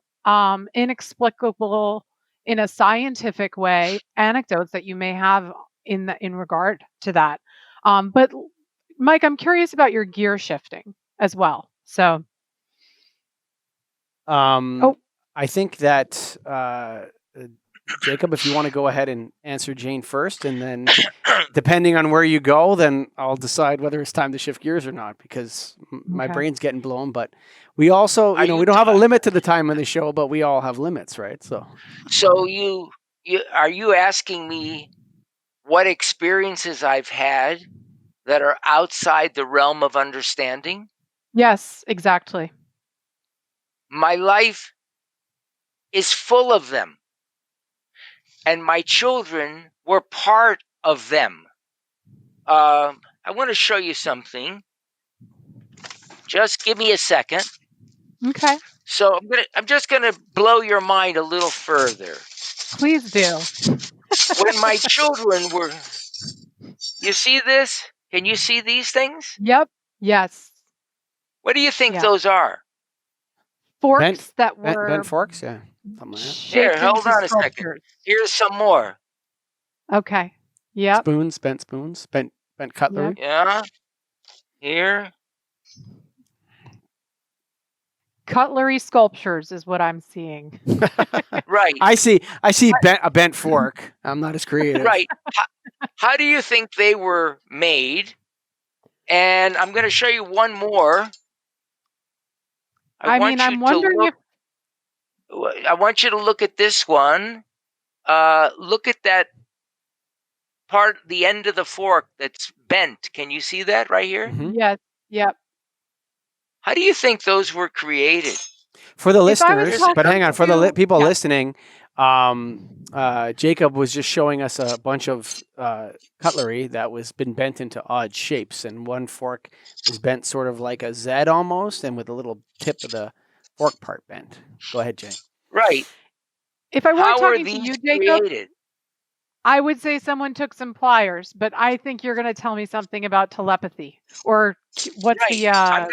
inexplicable, in a scientific way, anecdotes that you may have in regard to that. But Mike, I'm curious about your gear shifting as well. So, oh, I think that Jacob, if you want to go ahead and answer Jane first, and then depending on where you go, then I'll decide whether it's time to shift gears or not, because my okay. brain's getting blown. But we also, Are we you don't have a limit to the time of the show, but we all have limits, right? So, So are you asking me what experiences I've had that are outside the realm of understanding? Yes, exactly. My life is full of them, and my children were part of them. I want to show you something. Just give me a second. Okay, So I'm just gonna blow your mind a little further. please do. When my children were, you see this? Can you see these things? Yep. Yes. What do you think Yeah. those are? Forks that bent were forks, yeah, something like that. Here, shaped hold into on a second. sculptures. Here's some more. Okay. Yep. Spoons, bent cutlery. Yep. Yeah, here. Cutlery sculptures is what I'm seeing. Right, I see a bent fork. I'm not as creative. right. How do you think they were made? And I'm going to show you one more. I mean, I'm wondering if I want you to look at this one. Look at that part, the end of the fork that's bent. Can you see that right here? Mhm. yes. Yep. How do you think those were created? For the If I was listeners, but hang on, for the talking to people yeah. listening, Jacob was just showing us a bunch of cutlery that was been bent into odd shapes, and one fork is bent sort of like a Z almost, and with a little tip of the fork part bent. Go ahead, Jane. Right. If I weren't How were talking to these you, Jacob, created? I would say someone took some pliers, but I think you're going to tell me something about telepathy or what's Right. the I'm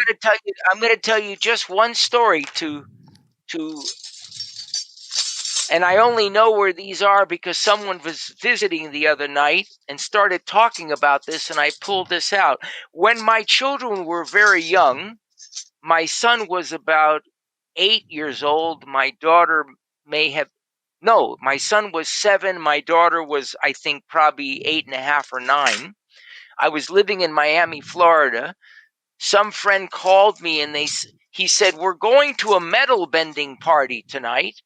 going to tell you just one story to and I only know where these are because someone was visiting the other night and started talking about this, and I pulled this out. When my children were very young, my son was about 8 years old. My daughter my son was 7. My daughter was, I think, probably 8.5 or 9. I was living in Miami, Florida. Some friend called me and he said, we're going to a metal bending party tonight.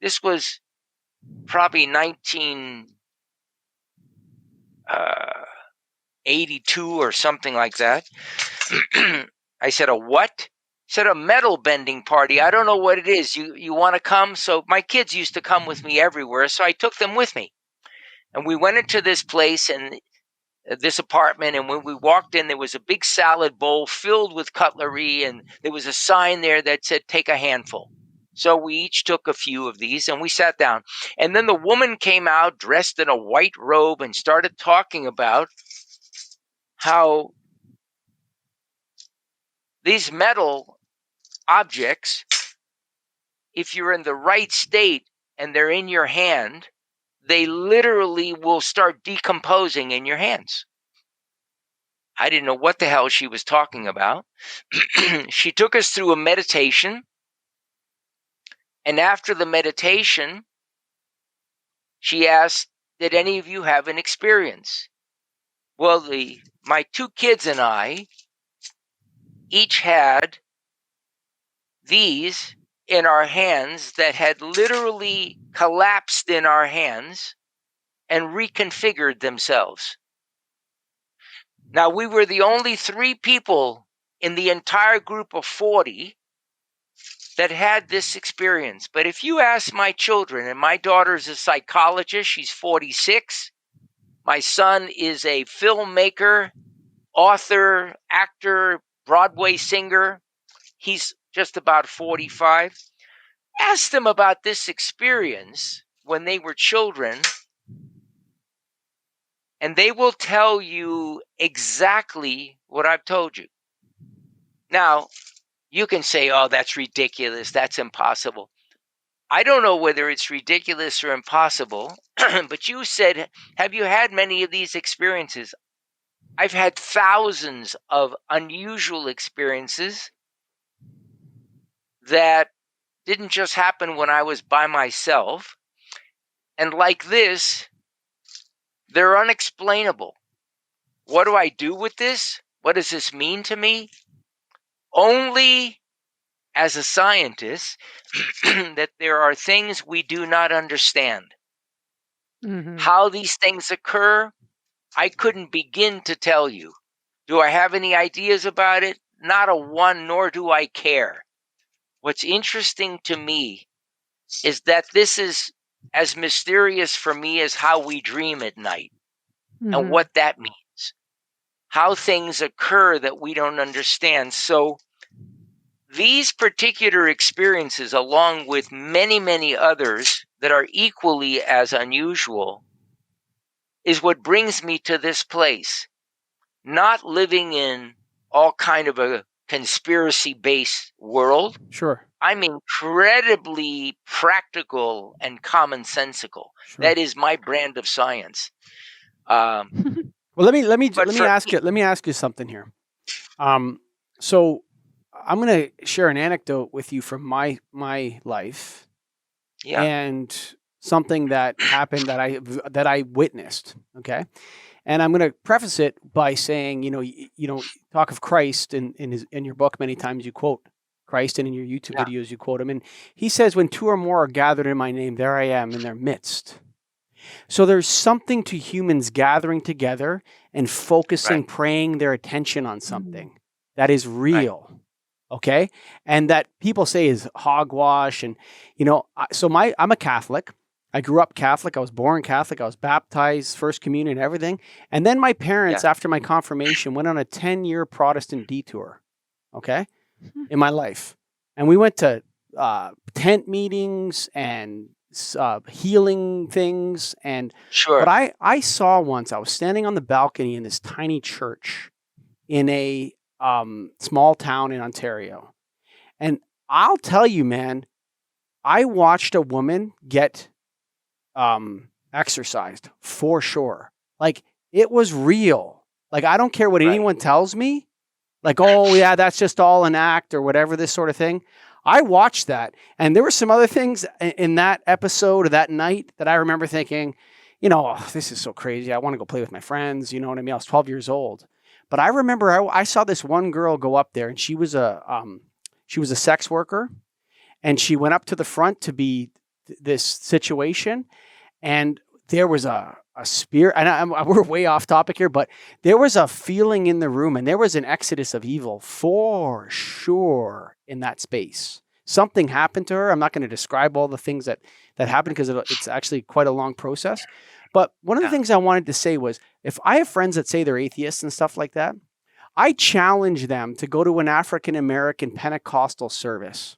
This was probably 82 or something like that. I said, a what? He said, a metal bending party. I don't know what it is. You want to come? So my kids used to come with me everywhere, so I took them with me. And we went into this place and this apartment, and when we walked in, there was a big salad bowl filled with cutlery, and there was a sign there that said, take a handful. So we each took a few of these, and we sat down. And then the woman came out dressed in a white robe and started talking about how these metal objects, if you're in the right state and they're in your hand, they literally will start decomposing in your hands. I didn't know what the hell she was talking about. She took us through a meditation. And after the meditation, she asked, did any of you have an experience? Well, my two kids and I each had these in our hands that had literally collapsed in our hands and reconfigured themselves. Now, we were the only 3 people in the entire group of 40 that had this experience. But if you ask my children, and my daughter's a psychologist, she's 46. My son is a filmmaker, author, actor, Broadway singer. He's just about 45. Ask them about this experience when they were children, and they will tell you exactly what I've told you. Now, you can say, oh, that's ridiculous. That's impossible. I don't know whether it's ridiculous or impossible, but you said, have you had many of these experiences? I've had thousands of unusual experiences that didn't just happen when I was by myself. And like this, they're unexplainable. What do I do with this? What does this mean to me? Only as a scientist that there are things we do not understand. Mm-hmm. How these things occur, I couldn't begin to tell you. Do I have any ideas about it? Not a one, nor do I care. What's interesting to me is that this is as mysterious for me as how we dream at night and what that means. How things occur that we don't understand. So these particular experiences, along with many, many others that are equally as unusual, is what brings me to this place. Not living in all kind of a conspiracy-based world. Sure. I'm incredibly practical and commonsensical. Sure. That is my brand of science. Well, let me ask you something here. So I'm going to share an anecdote with you from my life, and something that happened that I witnessed. Okay, and I'm going to preface it by saying, you talk of Christ in your book many times. You quote Christ, and in your YouTube videos you quote him, and he says, "When 2 or more are gathered in my name, there I am in their midst." So there's something to humans gathering together and focusing, praying their attention on something that is real, okay? And that people say is hogwash. And, so I'm a Catholic. I grew up Catholic. I was born Catholic. I was baptized, first communion, everything. And then my parents, after my confirmation, went on a 10-year Protestant detour, okay, in my life. And we went to tent meetings and healing things. And but I saw once, I was standing on the balcony in this tiny church in a small town in Ontario. And I'll tell you, man, I watched a woman get exercised for sure. Like, it was real. Like, I don't care what anyone tells me. Like, oh yeah, that's just all an act or whatever, this sort of thing. I watched that, and there were some other things in that episode or that night that I remember thinking, this is so crazy. I want to go play with my friends. You know what I mean? I was 12 years old. But I remember I saw this one girl go up there, and she was a sex worker, and she went up to the front to be this situation. And there was a spirit, and we're way off topic here, but there was a feeling in the room, and there was an exodus of evil for sure in that space. Something happened to her. I'm not going to describe all the things that happened because it's actually quite a long process. But one of the things I wanted to say was, if I have friends that say they're atheists and stuff like that, I challenge them to go to an African-American Pentecostal service.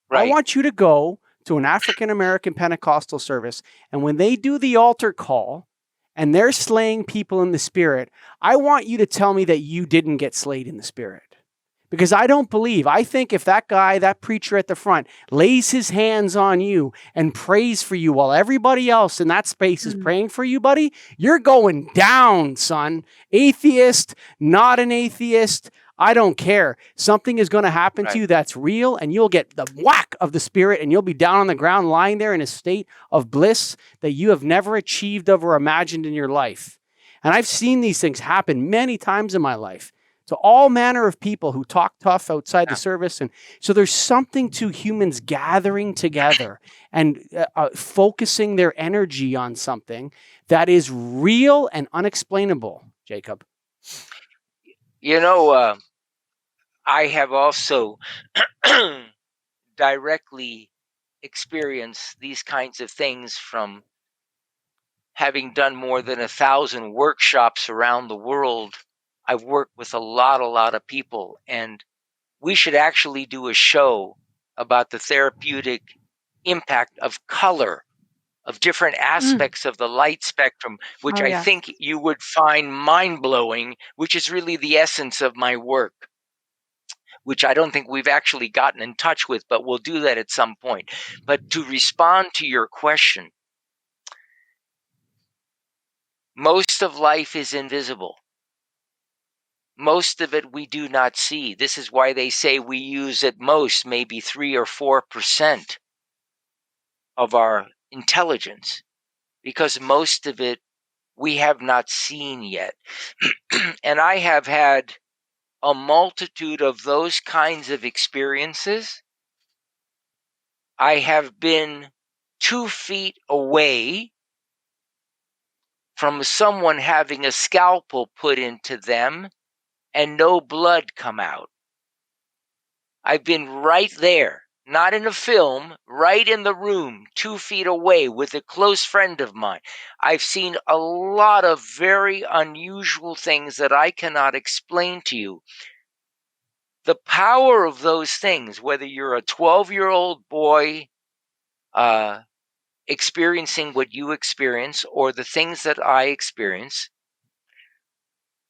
Right. I want you to go to an African-American Pentecostal service, and when they do the altar call and they're slaying people in the spirit, I want you to tell me that you didn't get slayed in the spirit. Because I don't believe. I think if that guy, that preacher at the front, lays his hands on you and prays for you while everybody else in that space is praying for you, buddy, you're going down, son. Atheist, not an atheist, I don't care. Something is going to happen to you that's real, and you'll get the whack of the spirit, and you'll be down on the ground lying there in a state of bliss that you have never achieved of or imagined in your life. And I've seen these things happen many times in my life to all manner of people who talk tough outside the service. And so there's something to humans gathering together and focusing their energy on something that is real and unexplainable, Jacob. You know, I have also directly experienced these kinds of things from having done more than 1,000 workshops around the world. I've worked with a lot of people, and we should actually do a show about the therapeutic impact of color, of different aspects of the light spectrum, which I think you would find mind-blowing, which is really the essence of my work, which I don't think we've actually gotten in touch with, but we'll do that at some point. But to respond to your question, most of life is invisible. Most of it we do not see. This is why they say we use at most maybe 3 or 4% of our intelligence, because most of it we have not seen yet. And I have had a multitude of those kinds of experiences. I have been 2 feet away from someone having a scalpel put into them and no blood come out. I've been right there, not in a film, right in the room, 2 feet away with a close friend of mine. I've seen a lot of very unusual things that I cannot explain to you. The power of those things, whether you're a 12-year-old boy experiencing what you experience or the things that I experience,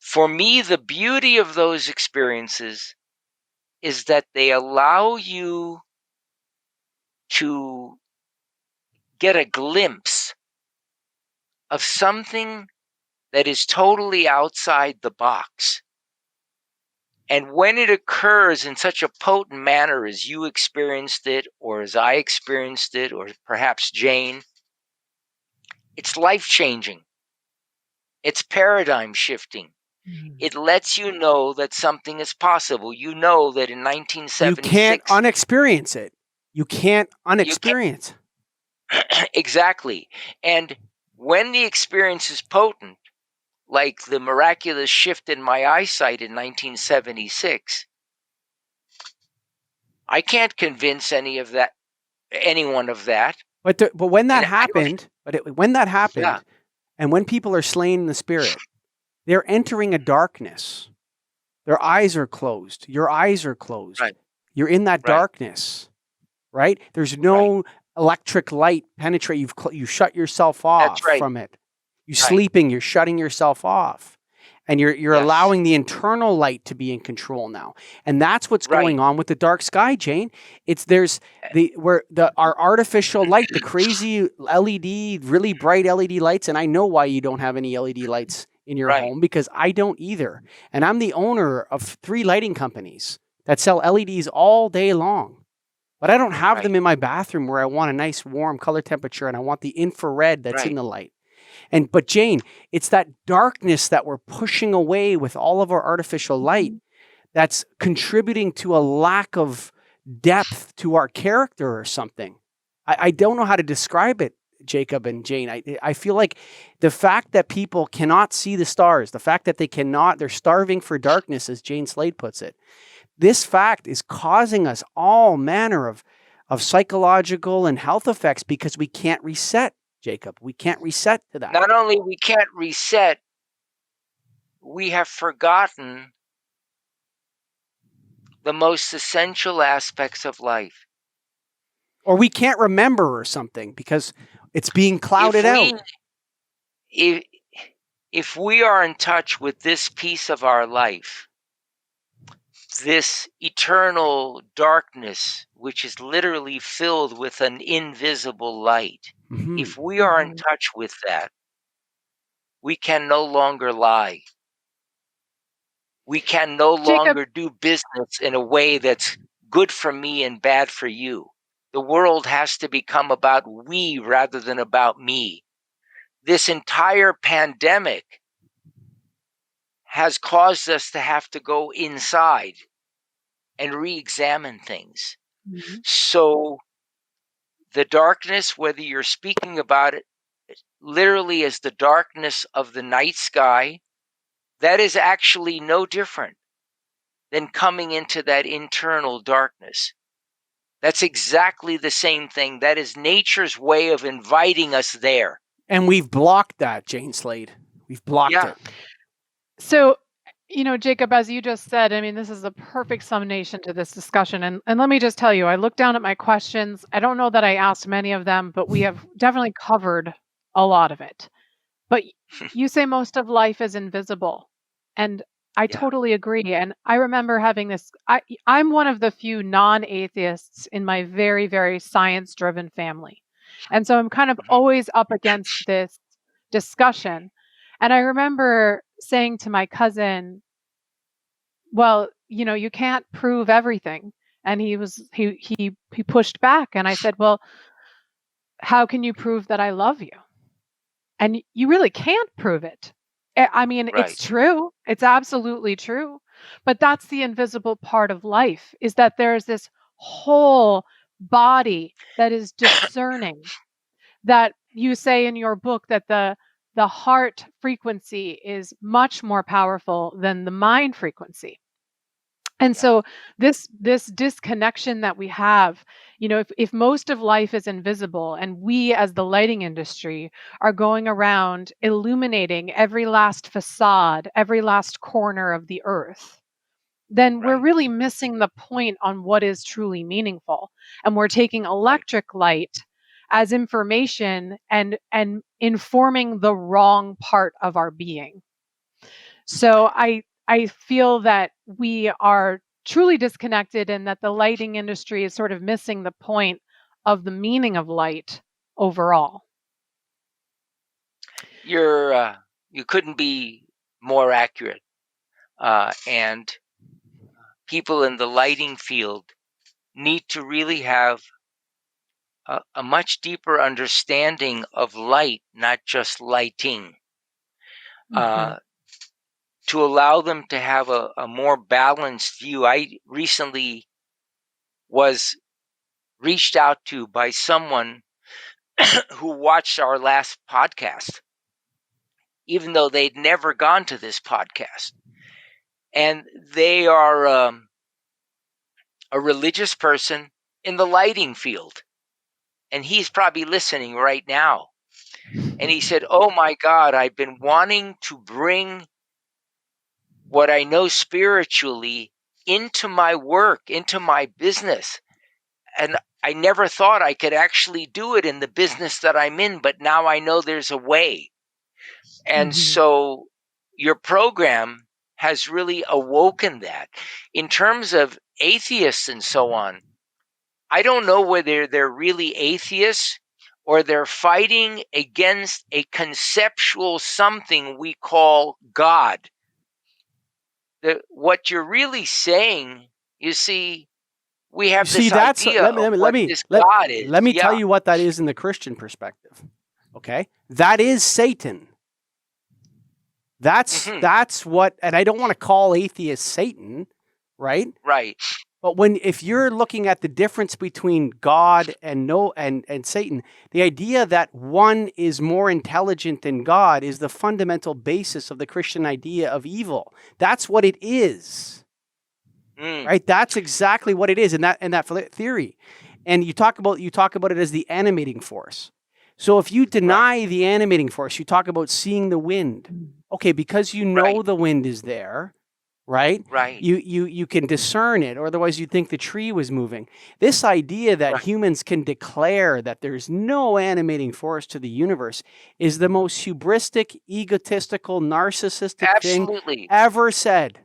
for me, the beauty of those experiences is that they allow you to get a glimpse of something that is totally outside the box. And when it occurs in such a potent manner as you experienced it, or as I experienced it, or perhaps Jane, it's life-changing. It's paradigm shifting. It lets you know that something is possible. You know that in 1976... You can't unexperience it. You can't unexperience. Exactly. And when the experience is potent, like the miraculous shift in my eyesight in 1976, I can't convince anyone of that. But when that happened, and when people are slain in the spirit, they're entering a darkness. Their eyes are closed. Your eyes are closed. Right. You're in that darkness, right? There's no electric light penetrate. You shut yourself off from it. You're sleeping. You're shutting yourself off, and you're allowing the internal light to be in control now. And that's what's going on with the dark sky, Jane. Our artificial light, the crazy LED, really bright LED lights. And I know why you don't have any LED lights in your home, because I don't either. And I'm the owner of 3 lighting companies that sell LEDs all day long. But I don't have them in my bathroom where I want a nice warm color temperature and I want the infrared that's in the light. But Jane, it's that darkness that we're pushing away with all of our artificial light that's contributing to a lack of depth to our character or something. I don't know how to describe it. Jacob and Jane. I feel like the fact that people cannot see the stars, the fact that they're starving for darkness, as Jane Slade puts it, this fact is causing us all manner of psychological and health effects because we can't reset, Jacob. We can't reset to that. Not only we can't reset, we have forgotten the most essential aspects of life. Or we can't remember or something because it's being clouded out. If we are in touch with this piece of our life, this eternal darkness, which is literally filled with an invisible light, if we are in touch with that, we can no longer lie. We can no longer do business in a way that's good for me and bad for you. The world has to become about we rather than about me. This entire pandemic has caused us to have to go inside and re-examine things. So the darkness, whether you're speaking about it literally as the darkness of the night sky, that is actually no different than coming into that internal darkness. That's exactly the same thing. That is nature's way of inviting us there. And we've blocked that, Jane Slade. We've blocked it. So, Jacob, as you just said, I mean, this is a perfect summation to this discussion. And let me just tell you, I looked down at my questions. I don't know that I asked many of them, but we have definitely covered a lot of it. But you say most of life is invisible. And I totally agree. And I remember having this, I'm one of the few non-atheists in my very, very science-driven family. And so I'm kind of always up against this discussion. And I remember saying to my cousin, well, you can't prove everything. And he pushed back. And I said, well, how can you prove that I love you? And you really can't prove it. I mean, It's true. It's absolutely true. But that's the invisible part of life, is that there's this whole body that is discerning. That you say in your book that the heart frequency is much more powerful than the mind frequency. And so this disconnection that we have, if most of life is invisible and we as the lighting industry are going around illuminating every last facade, every last corner of the earth, then we're really missing the point on what is truly meaningful. And we're taking electric light as information and informing the wrong part of our being. So I feel that we are truly disconnected and that the lighting industry is sort of missing the point of the meaning of light overall. You couldn't be more accurate. And people in the lighting field need to really have a much deeper understanding of light, not just lighting. To allow them to have a more balanced view. I recently was reached out to by someone who watched our last podcast, even though they'd never gone to this podcast. And they are a religious person in the lighting field. And he's probably listening right now. And he said, oh my God, I've been wanting to bring what I know spiritually into my work, into my business. And I never thought I could actually do it in the business that I'm in, but now I know there's a way. And so your program has really awoken that. In terms of atheists and so on, I don't know whether they're really atheists or they're fighting against a conceptual something we call God. What you're really saying, you see, we have this idea of what this God is. Let me tell you what that is in the Christian perspective. Okay? That is Satan. That's what, and I don't want to call atheists Satan, right? Right. But if you're looking at the difference between God and and Satan, the idea that one is more intelligent than God is the fundamental basis of the Christian idea of evil. That's what it is. Right? That's exactly what it is in that theory. And you talk about it as the animating force. So if you deny the animating force, you talk about seeing the wind. Okay, because you know the wind is there, right? Right. You can discern it, or otherwise you'd think the tree was moving. This idea that humans can declare that there's no animating force to the universe is the most hubristic, egotistical, narcissistic thing ever said.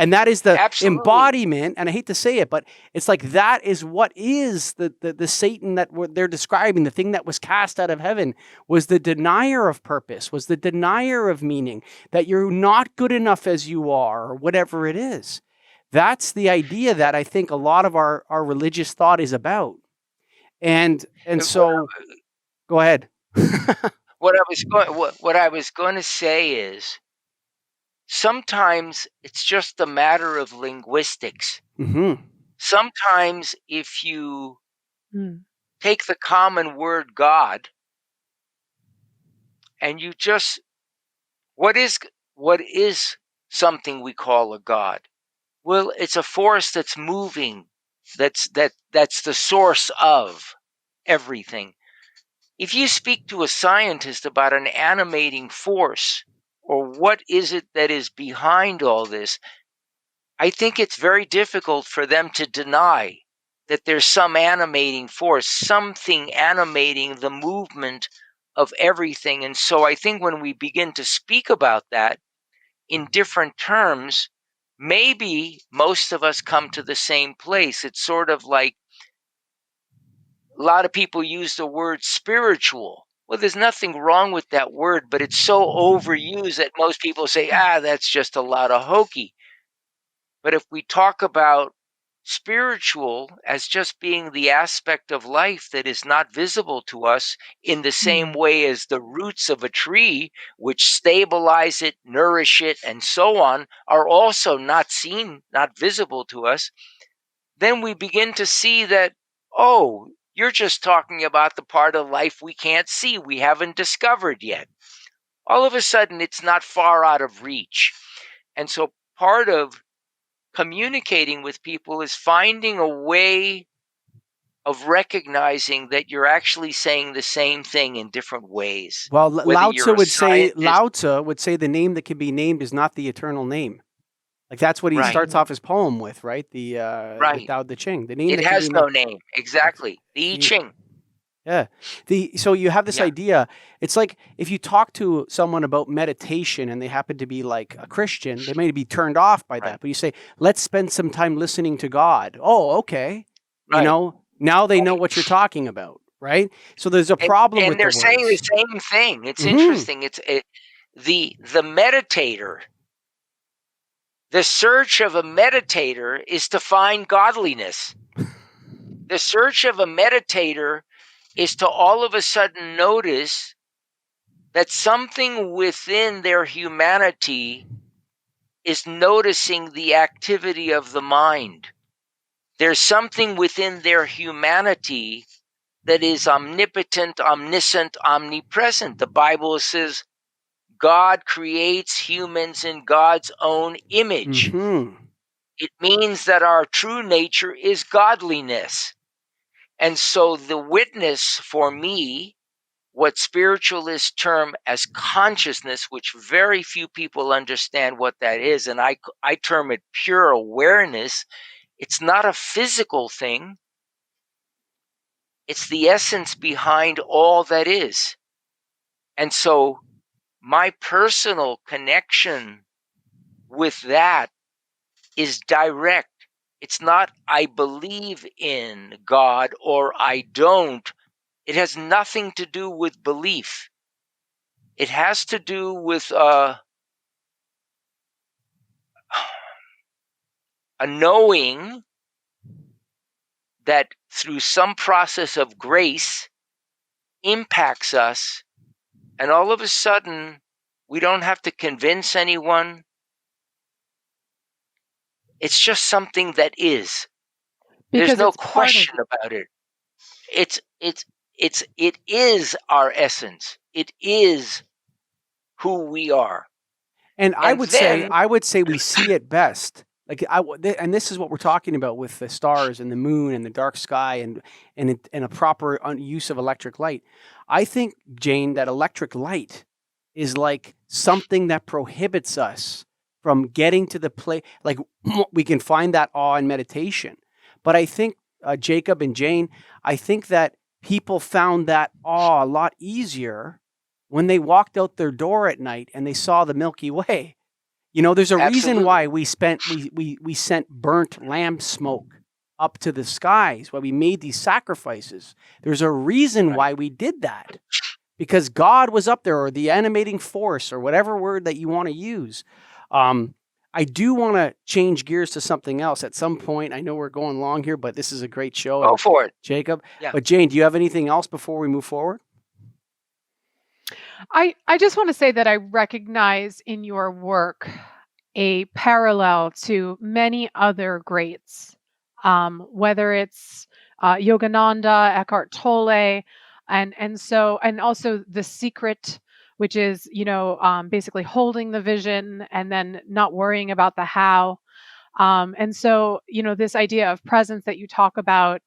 And that is the embodiment, and I hate to say it, but it's like that is what is the Satan that they're describing. The thing that was cast out of heaven was the denier of purpose, was the denier of meaning, that you're not good enough as you are, or whatever it is. That's the idea that I think a lot of our religious thought is about. And so, go ahead. What I was going to say is, sometimes it's just a matter of linguistics. Mm-hmm. Sometimes if you take the common word God and you just, what is something we call a God? Well, it's a force that's moving, that's the source of everything. If you speak to a scientist about an animating force, or what is it that is behind all this, I think it's very difficult for them to deny that there's some animating force, something animating the movement of everything. And so I think when we begin to speak about that in different terms, maybe most of us come to the same place. It's sort of like a lot of people use the word spiritual. Well, there's nothing wrong with that word, but it's so overused that most people say, that's just a lot of hokey. But if we talk about spiritual as just being the aspect of life that is not visible to us, in the same way as the roots of a tree, which stabilize it, nourish it, and so on, are also not seen, not visible to us, then we begin to see that, oh, you're just talking about the part of life we can't see, we haven't discovered yet. All of a sudden, it's not far out of reach. And so part of communicating with people is finding a way of recognizing that you're actually saying the same thing in different ways. Well, Lao Tzu would say the name that can be named is not the eternal name. Like that's what he starts off his poem with, right? The Tao Te Ching. The name it has no name. Exactly. The I Ching. Yeah. So you have this idea. It's like if you talk to someone about meditation and they happen to be like a Christian, they may be turned off by that. But you say, let's spend some time listening to God. Oh, okay. You know, now they know what you're talking about, right? So there's a problem with the words. And they're saying the same thing. It's interesting. It's the meditator. The search of a meditator is to find godliness. The search of a meditator is to all of a sudden notice that something within their humanity is noticing the activity of the mind. There's something within their humanity that is omnipotent, omniscient, omnipresent. The Bible says God creates humans in God's own image. It means that our true nature is godliness. And so the witness for me, what spiritualists term as consciousness, which very few people understand what that is, and I term it pure awareness. It's not a physical thing. It's the essence behind all that is. And so my personal connection with that is direct. It's not I believe in God or I don't. It has nothing to do with belief. It has to do with a knowing that through some process of grace impacts us, and all of a sudden we don't have to convince anyone. It's just something that is. Because There's no it's part of question about it. It is our essence. It is who we are. And And then, I would say we see it best. Like and this is what we're talking about with the stars and the moon and the dark sky and a proper use of electric light. I think, Jane, that electric light is like something that prohibits us from getting to the place. Like we can find that awe in meditation, but I think Jacob and Jane, I think that people found that awe a lot easier when they walked out their door at night and they saw the Milky Way. You know, there's a reason absolutely, why we sent burnt lamb smoke up to the skies, why we made these sacrifices. There's a reason why we did that. Because God was up there, or the animating force, or whatever word that you want to use. I do want to change gears to something else at some point. I know we're going long here, but this is a great show. go And for it. Jacob. Yeah. But Jane, do you have anything else before we move forward? I just want to say that I recognize in your work a parallel to many other greats, whether it's Yogananda, Eckhart Tolle, and also The Secret, which is basically holding the vision and then not worrying about the how. And so this idea of presence that you talk about,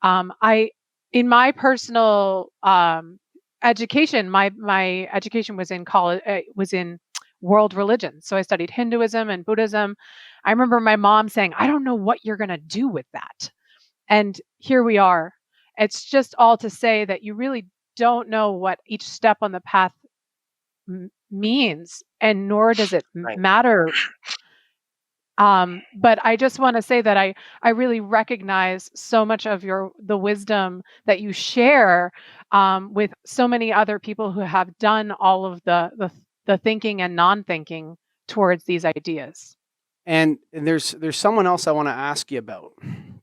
I in my personal education, my education was in college, was in world religion. So I studied Hinduism and Buddhism. I remember my mom saying, "I don't know what you're going to do with that." And here we are. It's just all to say that you really don't know what each step on the path means, and nor does it Right. matter. But I just want to say that I really recognize so much of the wisdom that you share with so many other people who have done all of the thinking and non-thinking towards these ideas. And there's someone else I want to ask you about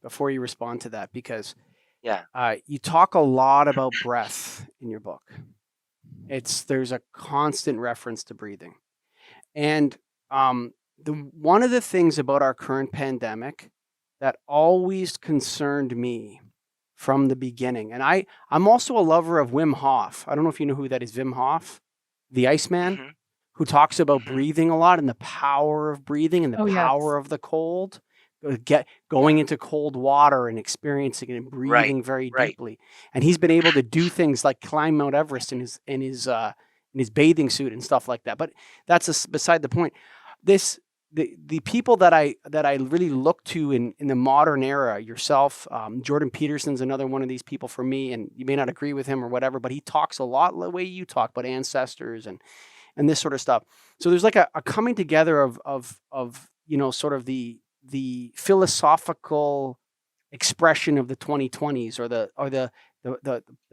before you respond to that, because Yeah. you talk a lot about breath in your book. There's a constant reference to breathing, and one of the things about our current pandemic that always concerned me from the beginning, and I'm also a lover of Wim Hof. I don't know if you know who that is, Wim Hof, the Iceman, Mm-hmm. who talks about Mm-hmm. breathing a lot and the power of breathing and the Oh, yes. power of the cold, going into cold water and experiencing it and breathing very right. deeply. And he's been able to do things like climb Mount Everest in his bathing suit and stuff like that. But that's beside the point. The people that I really look to in the modern era, yourself, Jordan Peterson's another one of these people for me, and you may not agree with him or whatever, but he talks a lot the way you talk about ancestors and this sort of stuff. So there's like a coming together of sort of the philosophical expression of the 2020s or the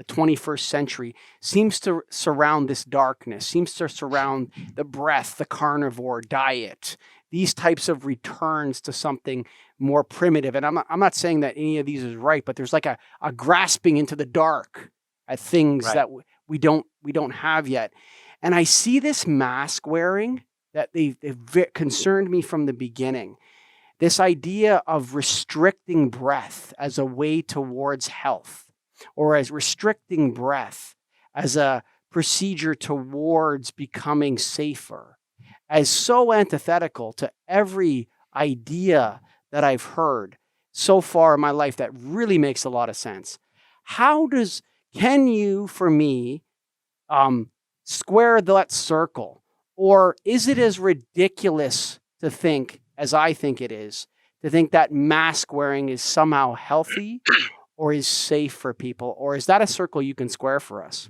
21st century seems to surround this darkness, seems to surround the breath, the carnivore diet, these types of returns to something more primitive. And I'm not saying that any of these is right, but there's like a grasping into the dark at things that we don't have yet. And I see this mask wearing that they've concerned me from the beginning. This idea of restricting breath as a way towards health, or as restricting breath as a procedure towards becoming safer, as so antithetical to every idea that I've heard so far in my life that really makes a lot of sense. Can you, for me, square that circle? Or is it as ridiculous to think, as I think it is, to think that mask wearing is somehow healthy or is safe for people? Or is that a circle you can square for us?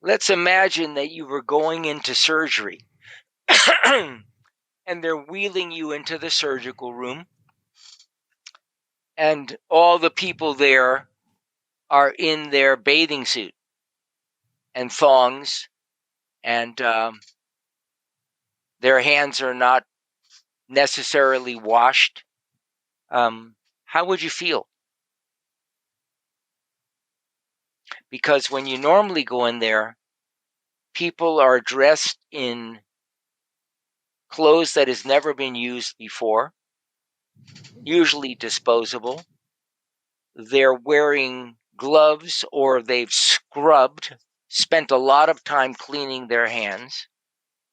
Let's imagine that you were going into surgery and they're wheeling you into the surgical room, and all the people there are in their bathing suit and thongs, and their hands are not necessarily washed. How would you feel? Because when you normally go in there, people are dressed in clothes that has never been used before, usually disposable. They're wearing gloves or they've spent a lot of time cleaning their hands.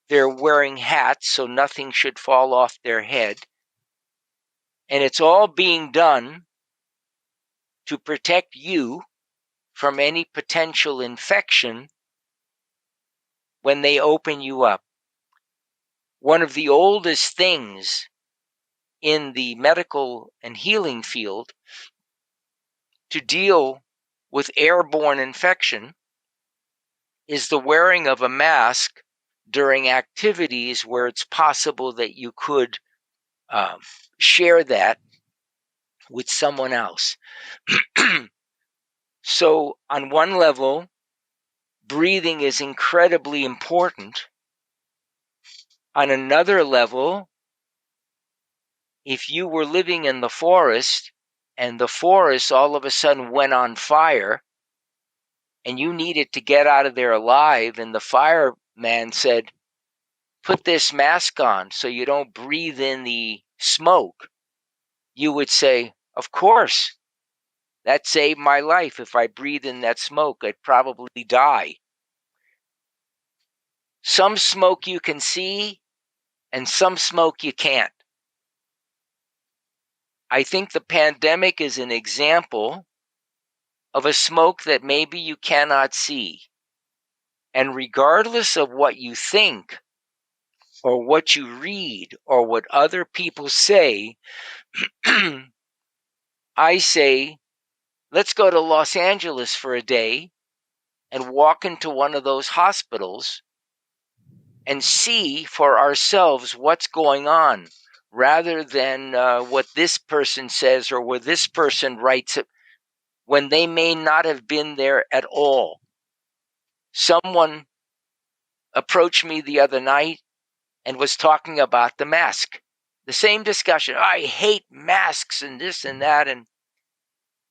They're wearing hats so nothing should fall off their head. And it's all being done to protect you from any potential infection when they open you up. One of the oldest things in the medical and healing field to deal with airborne infection is the wearing of a mask during activities where it's possible that you could share that with someone else. So on one level, breathing is incredibly important. On another level, if you were living in the forest and the forest all of a sudden went on fire and you needed to get out of there alive, and the fireman said, put this mask on so you don't breathe in the smoke, you would say, of course, that saved my life. If I breathe in that smoke, I'd probably die. Some smoke you can see and some smoke you can't. I think the pandemic is an example of a smoke that maybe you cannot see. And regardless of what you think or what you read or what other people say, I say, let's go to Los Angeles for a day and walk into one of those hospitals and see for ourselves what's going on, rather than what this person says or what this person writes, when they may not have been there at all. Someone approached me the other night and was talking about the mask. The same discussion. I hate masks and this and that. And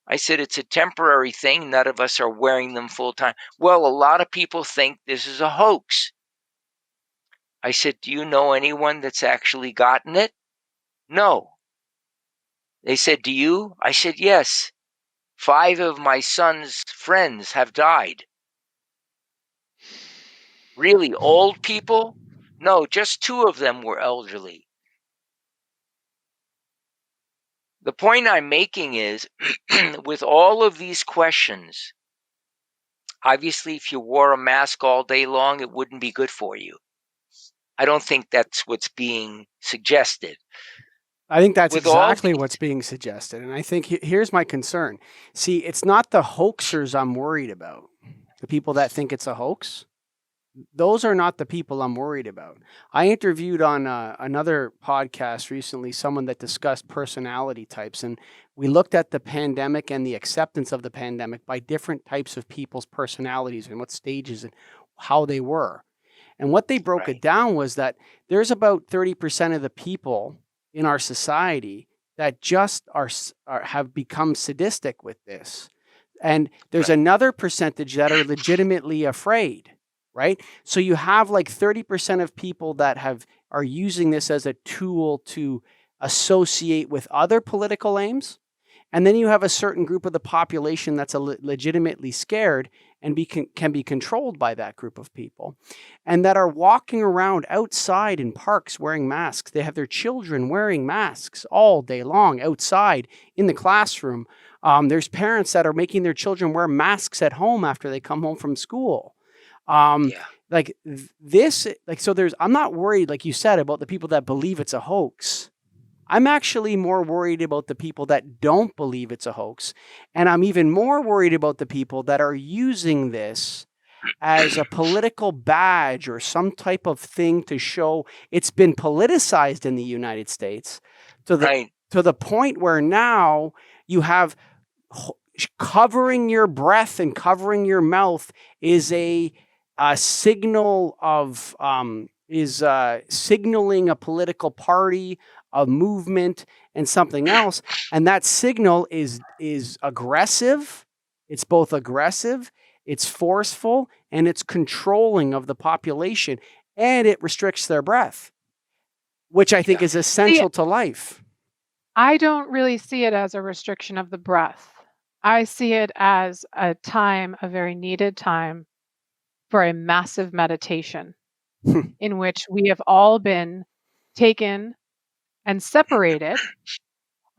I said, it's a temporary thing. None of us are wearing them full time. Well, a lot of people think this is a hoax. I said, do you know anyone that's actually gotten it? No. They said, do you? I said, yes. 5 of my son's friends have died. Really old people? No, just 2 of them were elderly. The point I'm making is, with all of these questions, obviously, if you wore a mask all day long, it wouldn't be good for you. I don't think that's what's being suggested. I think that's With all exactly these- what's being suggested. And I think here's my concern. See, it's not the hoaxers I'm worried about, the people that think it's a hoax. Those are not the people I'm worried about. I interviewed on another podcast recently someone that discussed personality types, and we looked at the pandemic and the acceptance of the pandemic by different types of people's personalities and what stages and how they were. And what they broke it down was that there's about 30% of the people in our society that just have become sadistic with this. And there's another percentage that are legitimately afraid. Right? So you have like 30% of people that are using this as a tool to associate with other political aims. And then you have a certain group of the population that's legitimately scared and can be controlled by that group of people, and that are walking around outside in parks wearing masks. They have their children wearing masks all day long outside in the classroom. There's parents that are making their children wear masks at home after they come home from school. Like this, like, so I'm not worried, like you said, about the people that believe it's a hoax. I'm actually more worried about the people that don't believe it's a hoax. And I'm even more worried about the people that are using this as a political badge or some type of thing to show it's been politicized in the United States to the point where now you have covering your breath and covering your mouth is a signal of signaling a political party, a movement, and something else. And that signal is aggressive. It's both aggressive, it's forceful, and it's controlling of the population, and it restricts their breath. which I think is essential to life. I don't really see it as a restriction of the breath. I see it as a very needed time for a massive meditation in which we have all been taken and separated,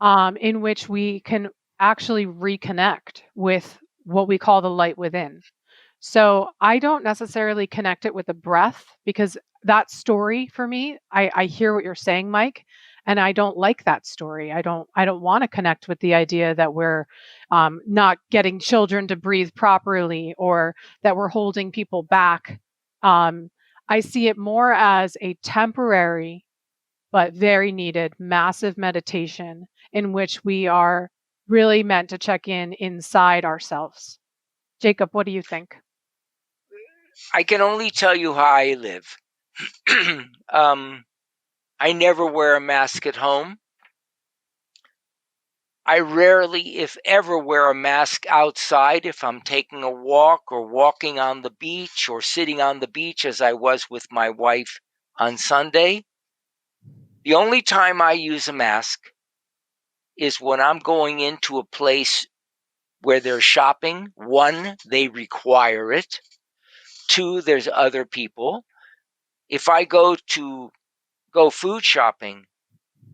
in which we can actually reconnect with what we call the light within. So I don't necessarily connect it with the breath, because that story for me, I hear what you're saying, Mike, and I don't like that story. I don't want to connect with the idea that we're not getting children to breathe properly, or that we're holding people back. I see it more as a temporary but very needed massive meditation in which we are really meant to check in inside ourselves. Jacob, what do you think? I can only tell you how I live. I never wear a mask at home. I rarely, if ever, wear a mask outside if I'm taking a walk or walking on the beach or sitting on the beach, as I was with my wife on Sunday. The only time I use a mask is when I'm going into a place where they're shopping. One, they require it. Two, there's other people. If I go food shopping,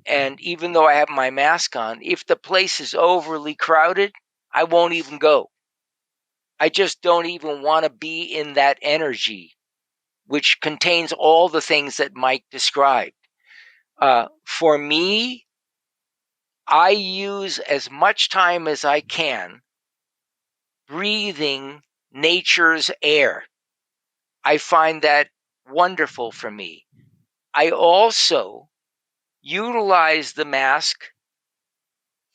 and even though I have my mask on, if the place is overly crowded, I won't even go. I just don't even want to be in that energy, which contains all the things that Mike described. For me, I use as much time as I can breathing nature's air. I find that wonderful for me. I also utilize the mask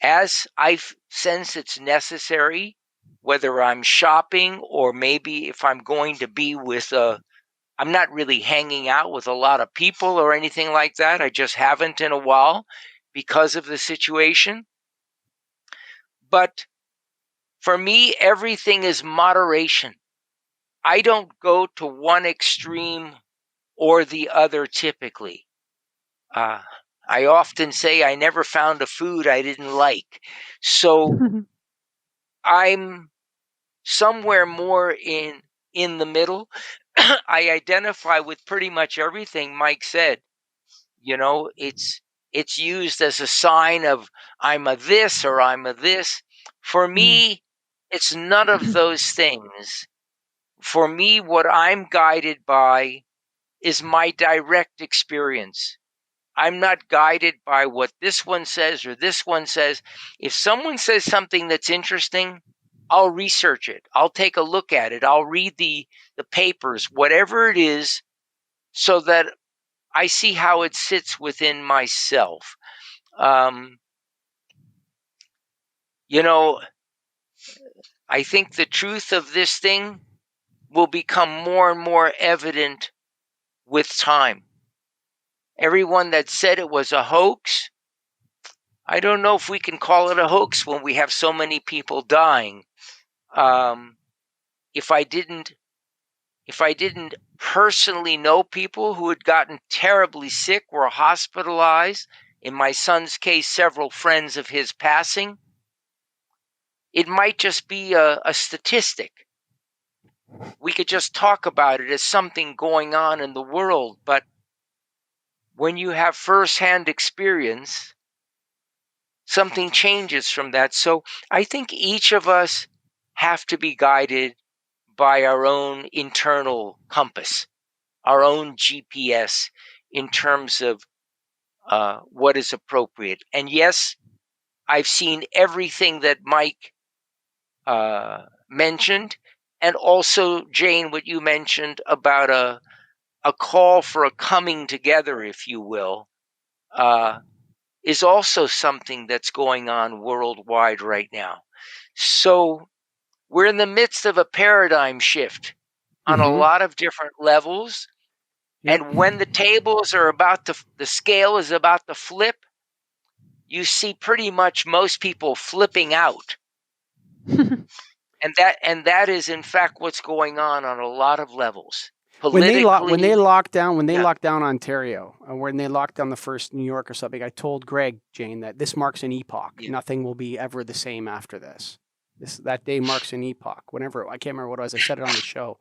as I sense it's necessary, whether I'm shopping or maybe if I'm going to be with I'm not really hanging out with a lot of people or anything like that. I just haven't in a while because of the situation. But for me, everything is moderation. I don't go to one extreme or the other typically. I often say I never found a food I didn't like. So I'm somewhere more in the middle. I identify with pretty much everything Mike said. You know, it's used as a sign of I'm a this or I'm a this. For me, it's none of those things. For me, what I'm guided by is my direct experience. I'm not guided by what this one says or this one says. If someone says something that's interesting, I'll research it. I'll take a look at it. I'll read the papers, whatever it is, so that I see how it sits within myself. You know, I think the truth of this thing will become more and more evident with time. Everyone that said it was a hoax, I don't know if we can call it a hoax when we have so many people dying. If I didn't personally know people who had gotten terribly sick, were hospitalized, in my son's case, several friends of his passing, it might just be a statistic. We could just talk about it as something going on in the world, but when you have firsthand experience, something changes from that. So I think each of us have to be guided by our own internal compass, our own GPS in terms of what is appropriate. And yes, I've seen everything that Mike mentioned, and also Jane, what you mentioned about a call for a coming together, if you will, is also something that's going on worldwide right now. So we're in the midst of a paradigm shift on a lot of different levels. Yep. And when the tables are the scale is about to flip, you see pretty much most people flipping out. And that is in fact what's going on a lot of levels. when they politically. locked down Yeah. Ontario, and when they locked down the first New York or something, I told Greg, Jane, that this marks an epoch. Yeah. Nothing will be ever the same after this. That day marks an epoch. Whenever, I can't remember what it was. I said it on the show.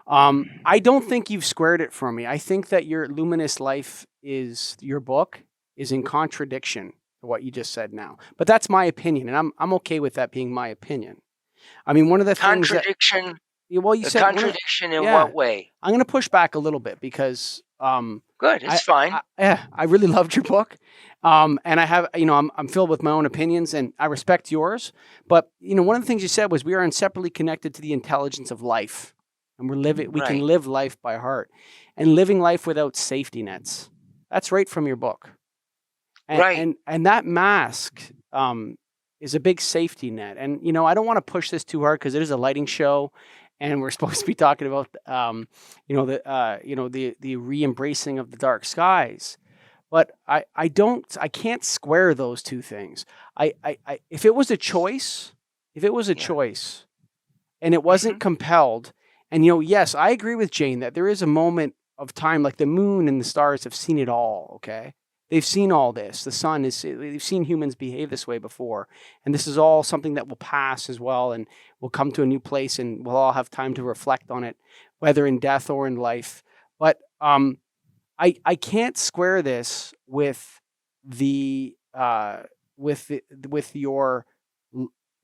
I don't think you've squared it for me. I think that your Luminous Life your book is in contradiction to what you just said now. But that's my opinion, and I'm okay with that being my opinion. I mean, one of the things that Contradiction. well, you A said contradiction in yeah. what way? I'm going to push back a little bit because Good, it's fine. I really loved your book, and I have I'm filled with my own opinions, and I respect yours. But one of the things you said was we are inseparably connected to the intelligence of life, and we can live life by heart, and living life without safety nets. That's right from your book, and that mask is a big safety net. And I don't want to push this too hard because it is a lighting show. And we're supposed to be talking about, the re-embracing of the dark skies, but I can't square those two things. If it was a choice, and it wasn't compelled, and yes, I agree with Jane that there is a moment of time, like the moon and the stars have seen it all. Okay, they've seen all this. The sun they've seen humans behave this way before, and this is all something that will pass as well, and we'll come to a new place, and we'll all have time to reflect on it, whether in death or in life. But I can't square this with your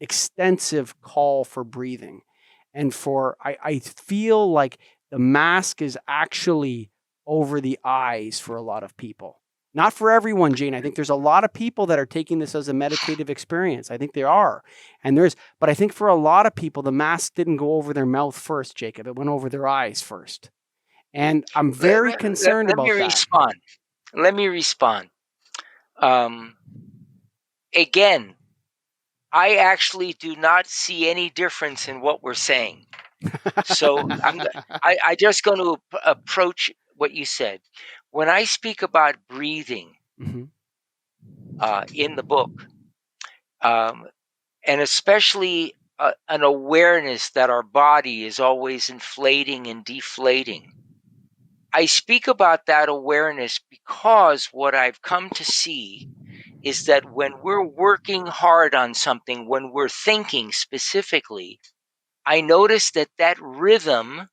extensive call for breathing, and I feel like the mask is actually over the eyes for a lot of people. Not for everyone, Jane. I think there's a lot of people that are taking this as a meditative experience. I think there are. But I think for a lot of people, the mask didn't go over their mouth first, Jacob. It went over their eyes first. And I'm very concerned about that. Let me respond. Again, I actually do not see any difference in what we're saying. So I just going to approach what you said. When I speak about breathing in the book, and especially an awareness that our body is always inflating and deflating, I speak about that awareness because what I've come to see is that when we're working hard on something, when we're thinking specifically, I notice that rhythm,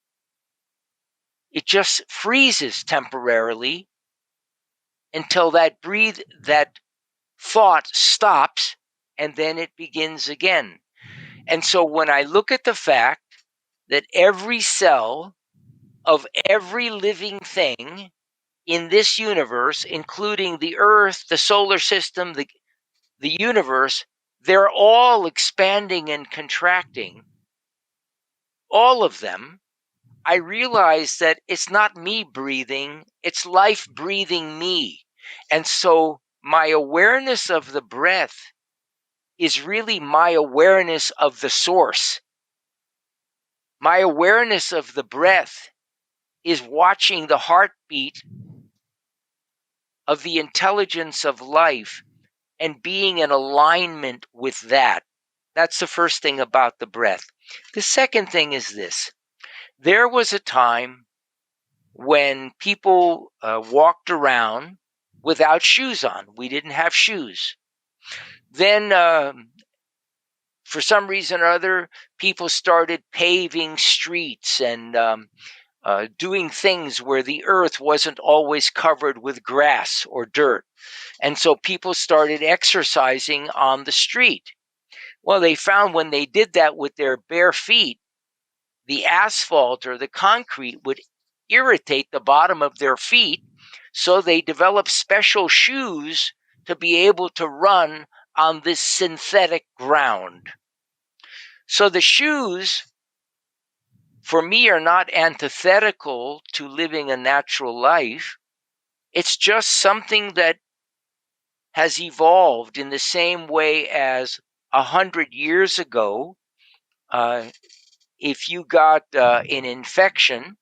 it just freezes temporarily until that thought stops, and then it begins again. And so when I look at the fact that every cell of every living thing in this universe, including the Earth, the solar system, the universe, they're all expanding and contracting, all of them, I realize that it's not me breathing, it's life breathing me. And so my awareness of the breath is really my awareness of the source. My awareness of the breath is watching the heartbeat of the intelligence of life and being in alignment with that. That's the first thing about the breath. The second thing is this. There was a time when people walked around without shoes on. We didn't have shoes. Then, for some reason or other, people started paving streets and doing things where the earth wasn't always covered with grass or dirt. And so people started exercising on the street. Well, they found when they did that with their bare feet, the asphalt or the concrete would irritate the bottom of their feet. So they developed special shoes to be able to run on this synthetic ground. So the shoes, for me, are not antithetical to living a natural life. It's just something that has evolved in the same way as 100 years ago. If you got an infection,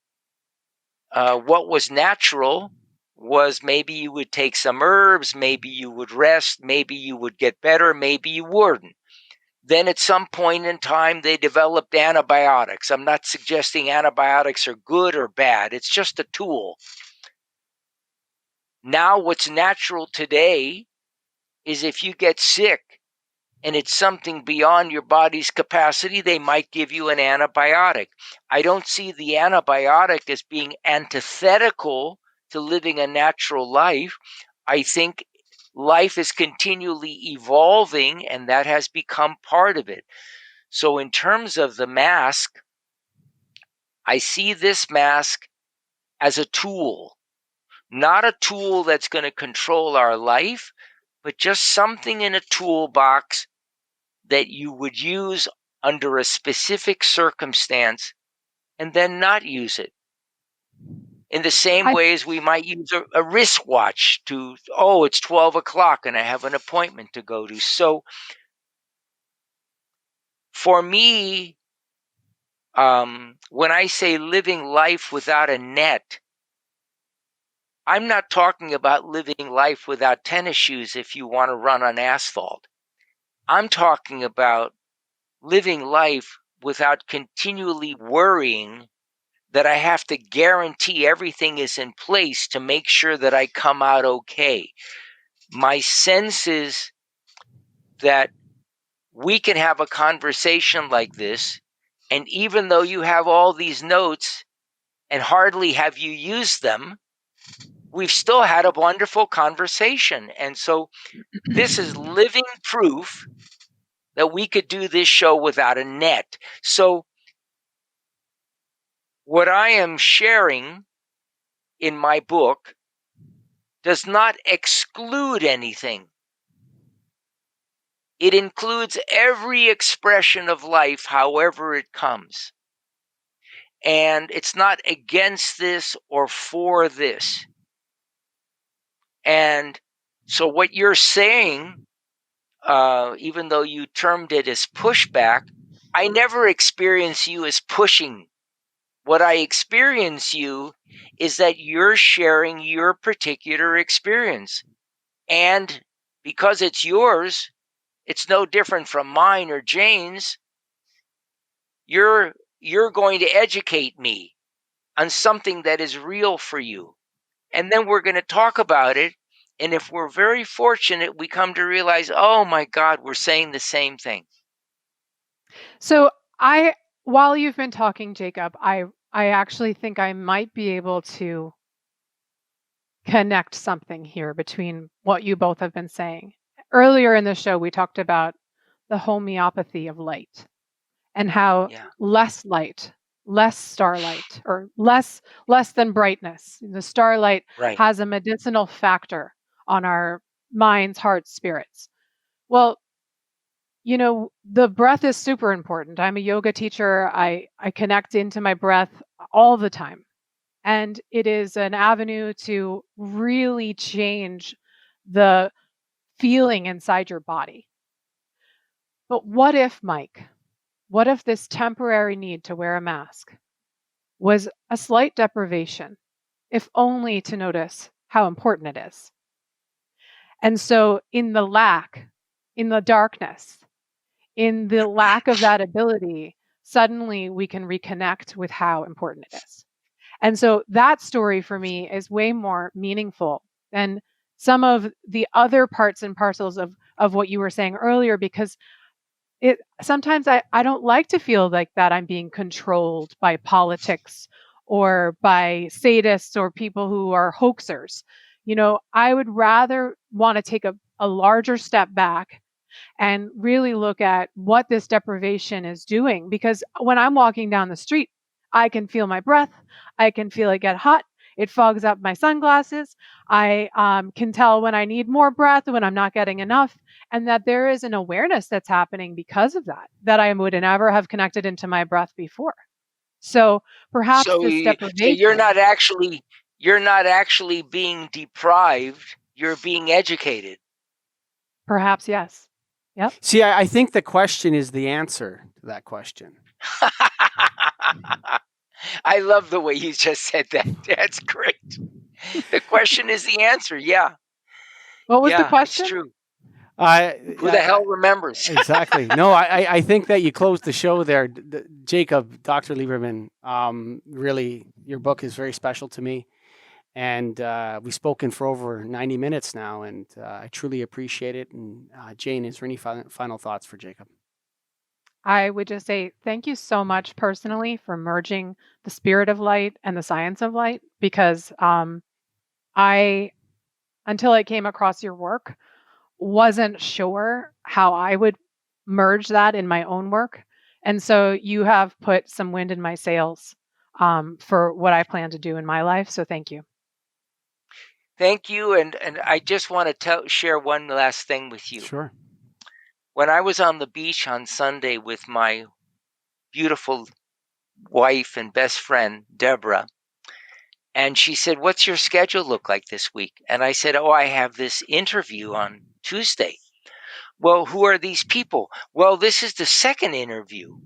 what was natural was maybe you would take some herbs, maybe you would rest, maybe you would get better, maybe you wouldn't. Then at some point in time, they developed antibiotics. I'm not suggesting antibiotics are good or bad. It's just a tool. Now, what's natural today is if you get sick and it's something beyond your body's capacity, they might give you an antibiotic. I don't see the antibiotic as being antithetical to living a natural life. I think life is continually evolving, and that has become part of it. So in terms of the mask, I see this mask as a tool, not a tool that's going to control our life, but just something in a toolbox that you would use under a specific circumstance and then not use it. In the same way as we might use a wristwatch to, oh, it's 12 o'clock and I have an appointment to go to. So for me, when I say living life without a net, I'm not talking about living life without tennis shoes if you want to run on asphalt. I'm talking about living life without continually worrying that I have to guarantee everything is in place to make sure that I come out okay. My sense is that we can have a conversation like this, and even though you have all these notes and hardly have you used them, we've still had a wonderful conversation. And so this is living proof that we could do this show without a net. So what I am sharing in my book does not exclude anything. It includes every expression of life, however it comes. And it's not against this or for this. And so what you're saying, even though you termed it as pushback, I never experience you as pushing. What I experience you is that you're sharing your particular experience. And because it's yours, it's no different from mine or Jane's. You're going to educate me on something that is real for you. And then we're going to talk about it. And if we're very fortunate, we come to realize, oh my God, we're saying the same thing. So while you've been talking, Jacob, I actually think I might be able to connect something here between what you both have been saying. Earlier in the show, we talked about the homeopathy of light and how less light, less starlight, or less than brightness. The starlight has a medicinal factor on our minds, hearts, spirits. Well, you know, the breath is super important. I'm a yoga teacher. I connect into my breath all the time. And it is an avenue to really change the feeling inside your body. But what if, Mike, what if this temporary need to wear a mask was a slight deprivation, if only to notice how important it is? And so in the lack, in the darkness, in the lack of that ability, suddenly we can reconnect with how important it is. And so that story for me is way more meaningful than some of the other parts and parcels of what you were saying earlier, because sometimes I don't like to feel like that I'm being controlled by politics or by sadists or people who are hoaxers. You know, I would rather want to take a larger step back and really look at what this deprivation is doing. Because when I'm walking down the street, I can feel my breath. I can feel it get hot. It fogs up my sunglasses. I can tell when I need more breath, when I'm not getting enough, and that there is an awareness that's happening because of that I would never have connected into my breath before. So perhaps this deprivation. So you're not actually being deprived. You're being educated. Perhaps, yes. Yep. See, I think the question is the answer to that question. I love the way you just said that. That's great. The question is the answer. Yeah. What was the question? It's true. Who the hell remembers? Exactly. No, I think that you closed the show there, Jacob, Dr. Lieberman. Really, your book is very special to me. And we've spoken for over 90 minutes now, and I truly appreciate it. And Jane, is there any final thoughts for Jacob? I would just say thank you so much personally for merging the spirit of light and the science of light, because I, until I came across your work, wasn't sure how I would merge that in my own work. And so you have put some wind in my sails for what I plan to do in my life. So thank you. Thank you. And I just want to share one last thing with you. Sure. When I was on the beach on Sunday with my beautiful wife and best friend, Deborah, and she said, "What's your schedule look like this week?" And I said, "Oh, I have this interview on Tuesday." "Well, who are these people?" "Well, this is the second interview."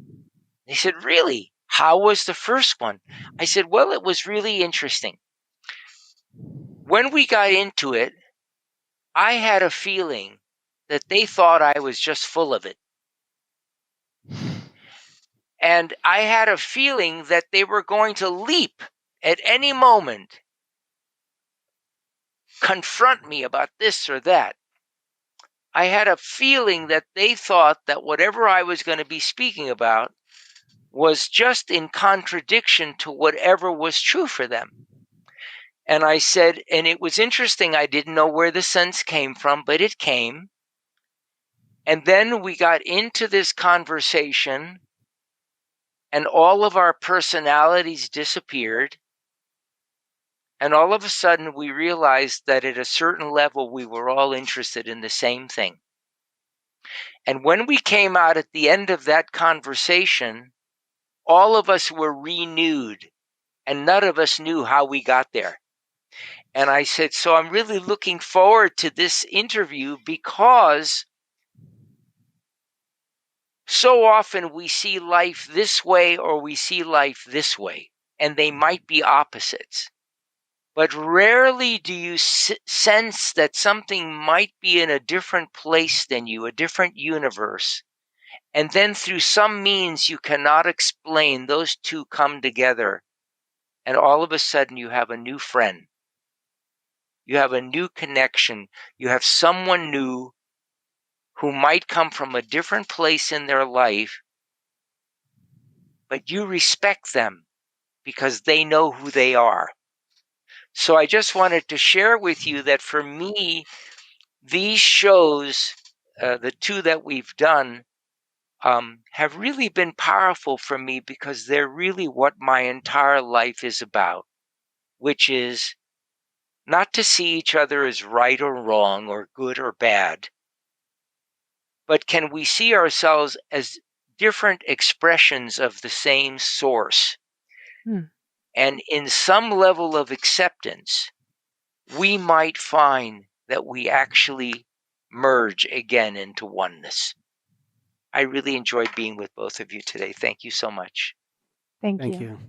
They said, "Really? How was the first one?" I said, "Well, it was really interesting. When we got into it, I had a feeling that they thought I was just full of it. And I had a feeling that they were going to leap at any moment, confront me about this or that. I had a feeling that they thought that whatever I was going to be speaking about was just in contradiction to whatever was true for them." And I said, and it was interesting, I didn't know where the sense came from, but it came. And then we got into this conversation, and all of our personalities disappeared. And all of a sudden, we realized that at a certain level, we were all interested in the same thing. And when we came out at the end of that conversation, all of us were renewed, and none of us knew how we got there. And I said, so I'm really looking forward to this interview, because so often we see life this way or we see life this way, and they might be opposites. But rarely do you sense that something might be in a different place than you, a different universe. And then through some means you cannot explain, those two come together. And all of a sudden you have a new friend. You have a new connection. You have someone new who might come from a different place in their life, but you respect them because they know who they are. So I just wanted to share with you that for me, these shows, the two that we've done, have really been powerful for me, because they're really what my entire life is about, which is not to see each other as right or wrong or good or bad, but can we see ourselves as different expressions of the same source? And in some level of acceptance, we might find that we actually merge again into oneness. I really enjoyed being with both of you today. Thank you so much. Thank you.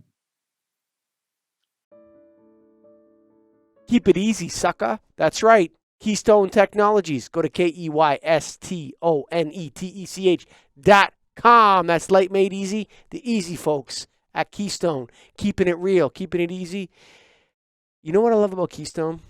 Keep it easy, sucker. That's right. Keystone Technologies. Go to KEYSTONETECH.com. That's Light Made Easy. The easy folks at Keystone. Keeping it real, keeping it easy. You know what I love about Keystone?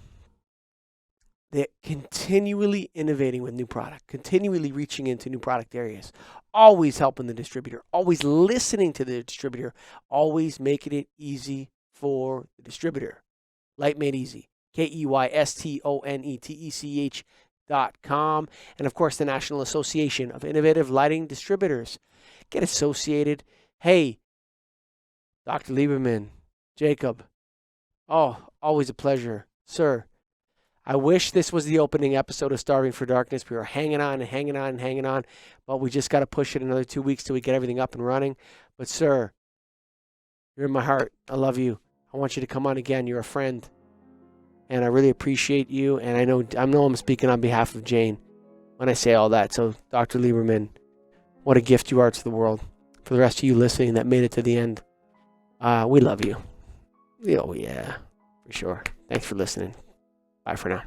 They're continually innovating with new product, continually reaching into new product areas, always helping the distributor, always listening to the distributor, always making it easy for the distributor. Light Made Easy. KEYSTONETECH.com. And of course, the National Association of Innovative Lighting Distributors. Get associated. Hey, Dr. Lieberman, Jacob. Oh, always a pleasure. Sir, I wish this was the opening episode of Starving for Darkness. We were hanging on and hanging on and hanging on, but we just got to push it another 2 weeks till we get everything up and running. But sir, you're in my heart. I love you. I want you to come on again. You're a friend. And I really appreciate you. And I know I'm speaking on behalf of Jane when I say all that. So Dr. Lieberman, what a gift you are to the world. For the rest of you listening that made it to the end, we love you. Oh, yeah, for sure. Thanks for listening. Bye for now.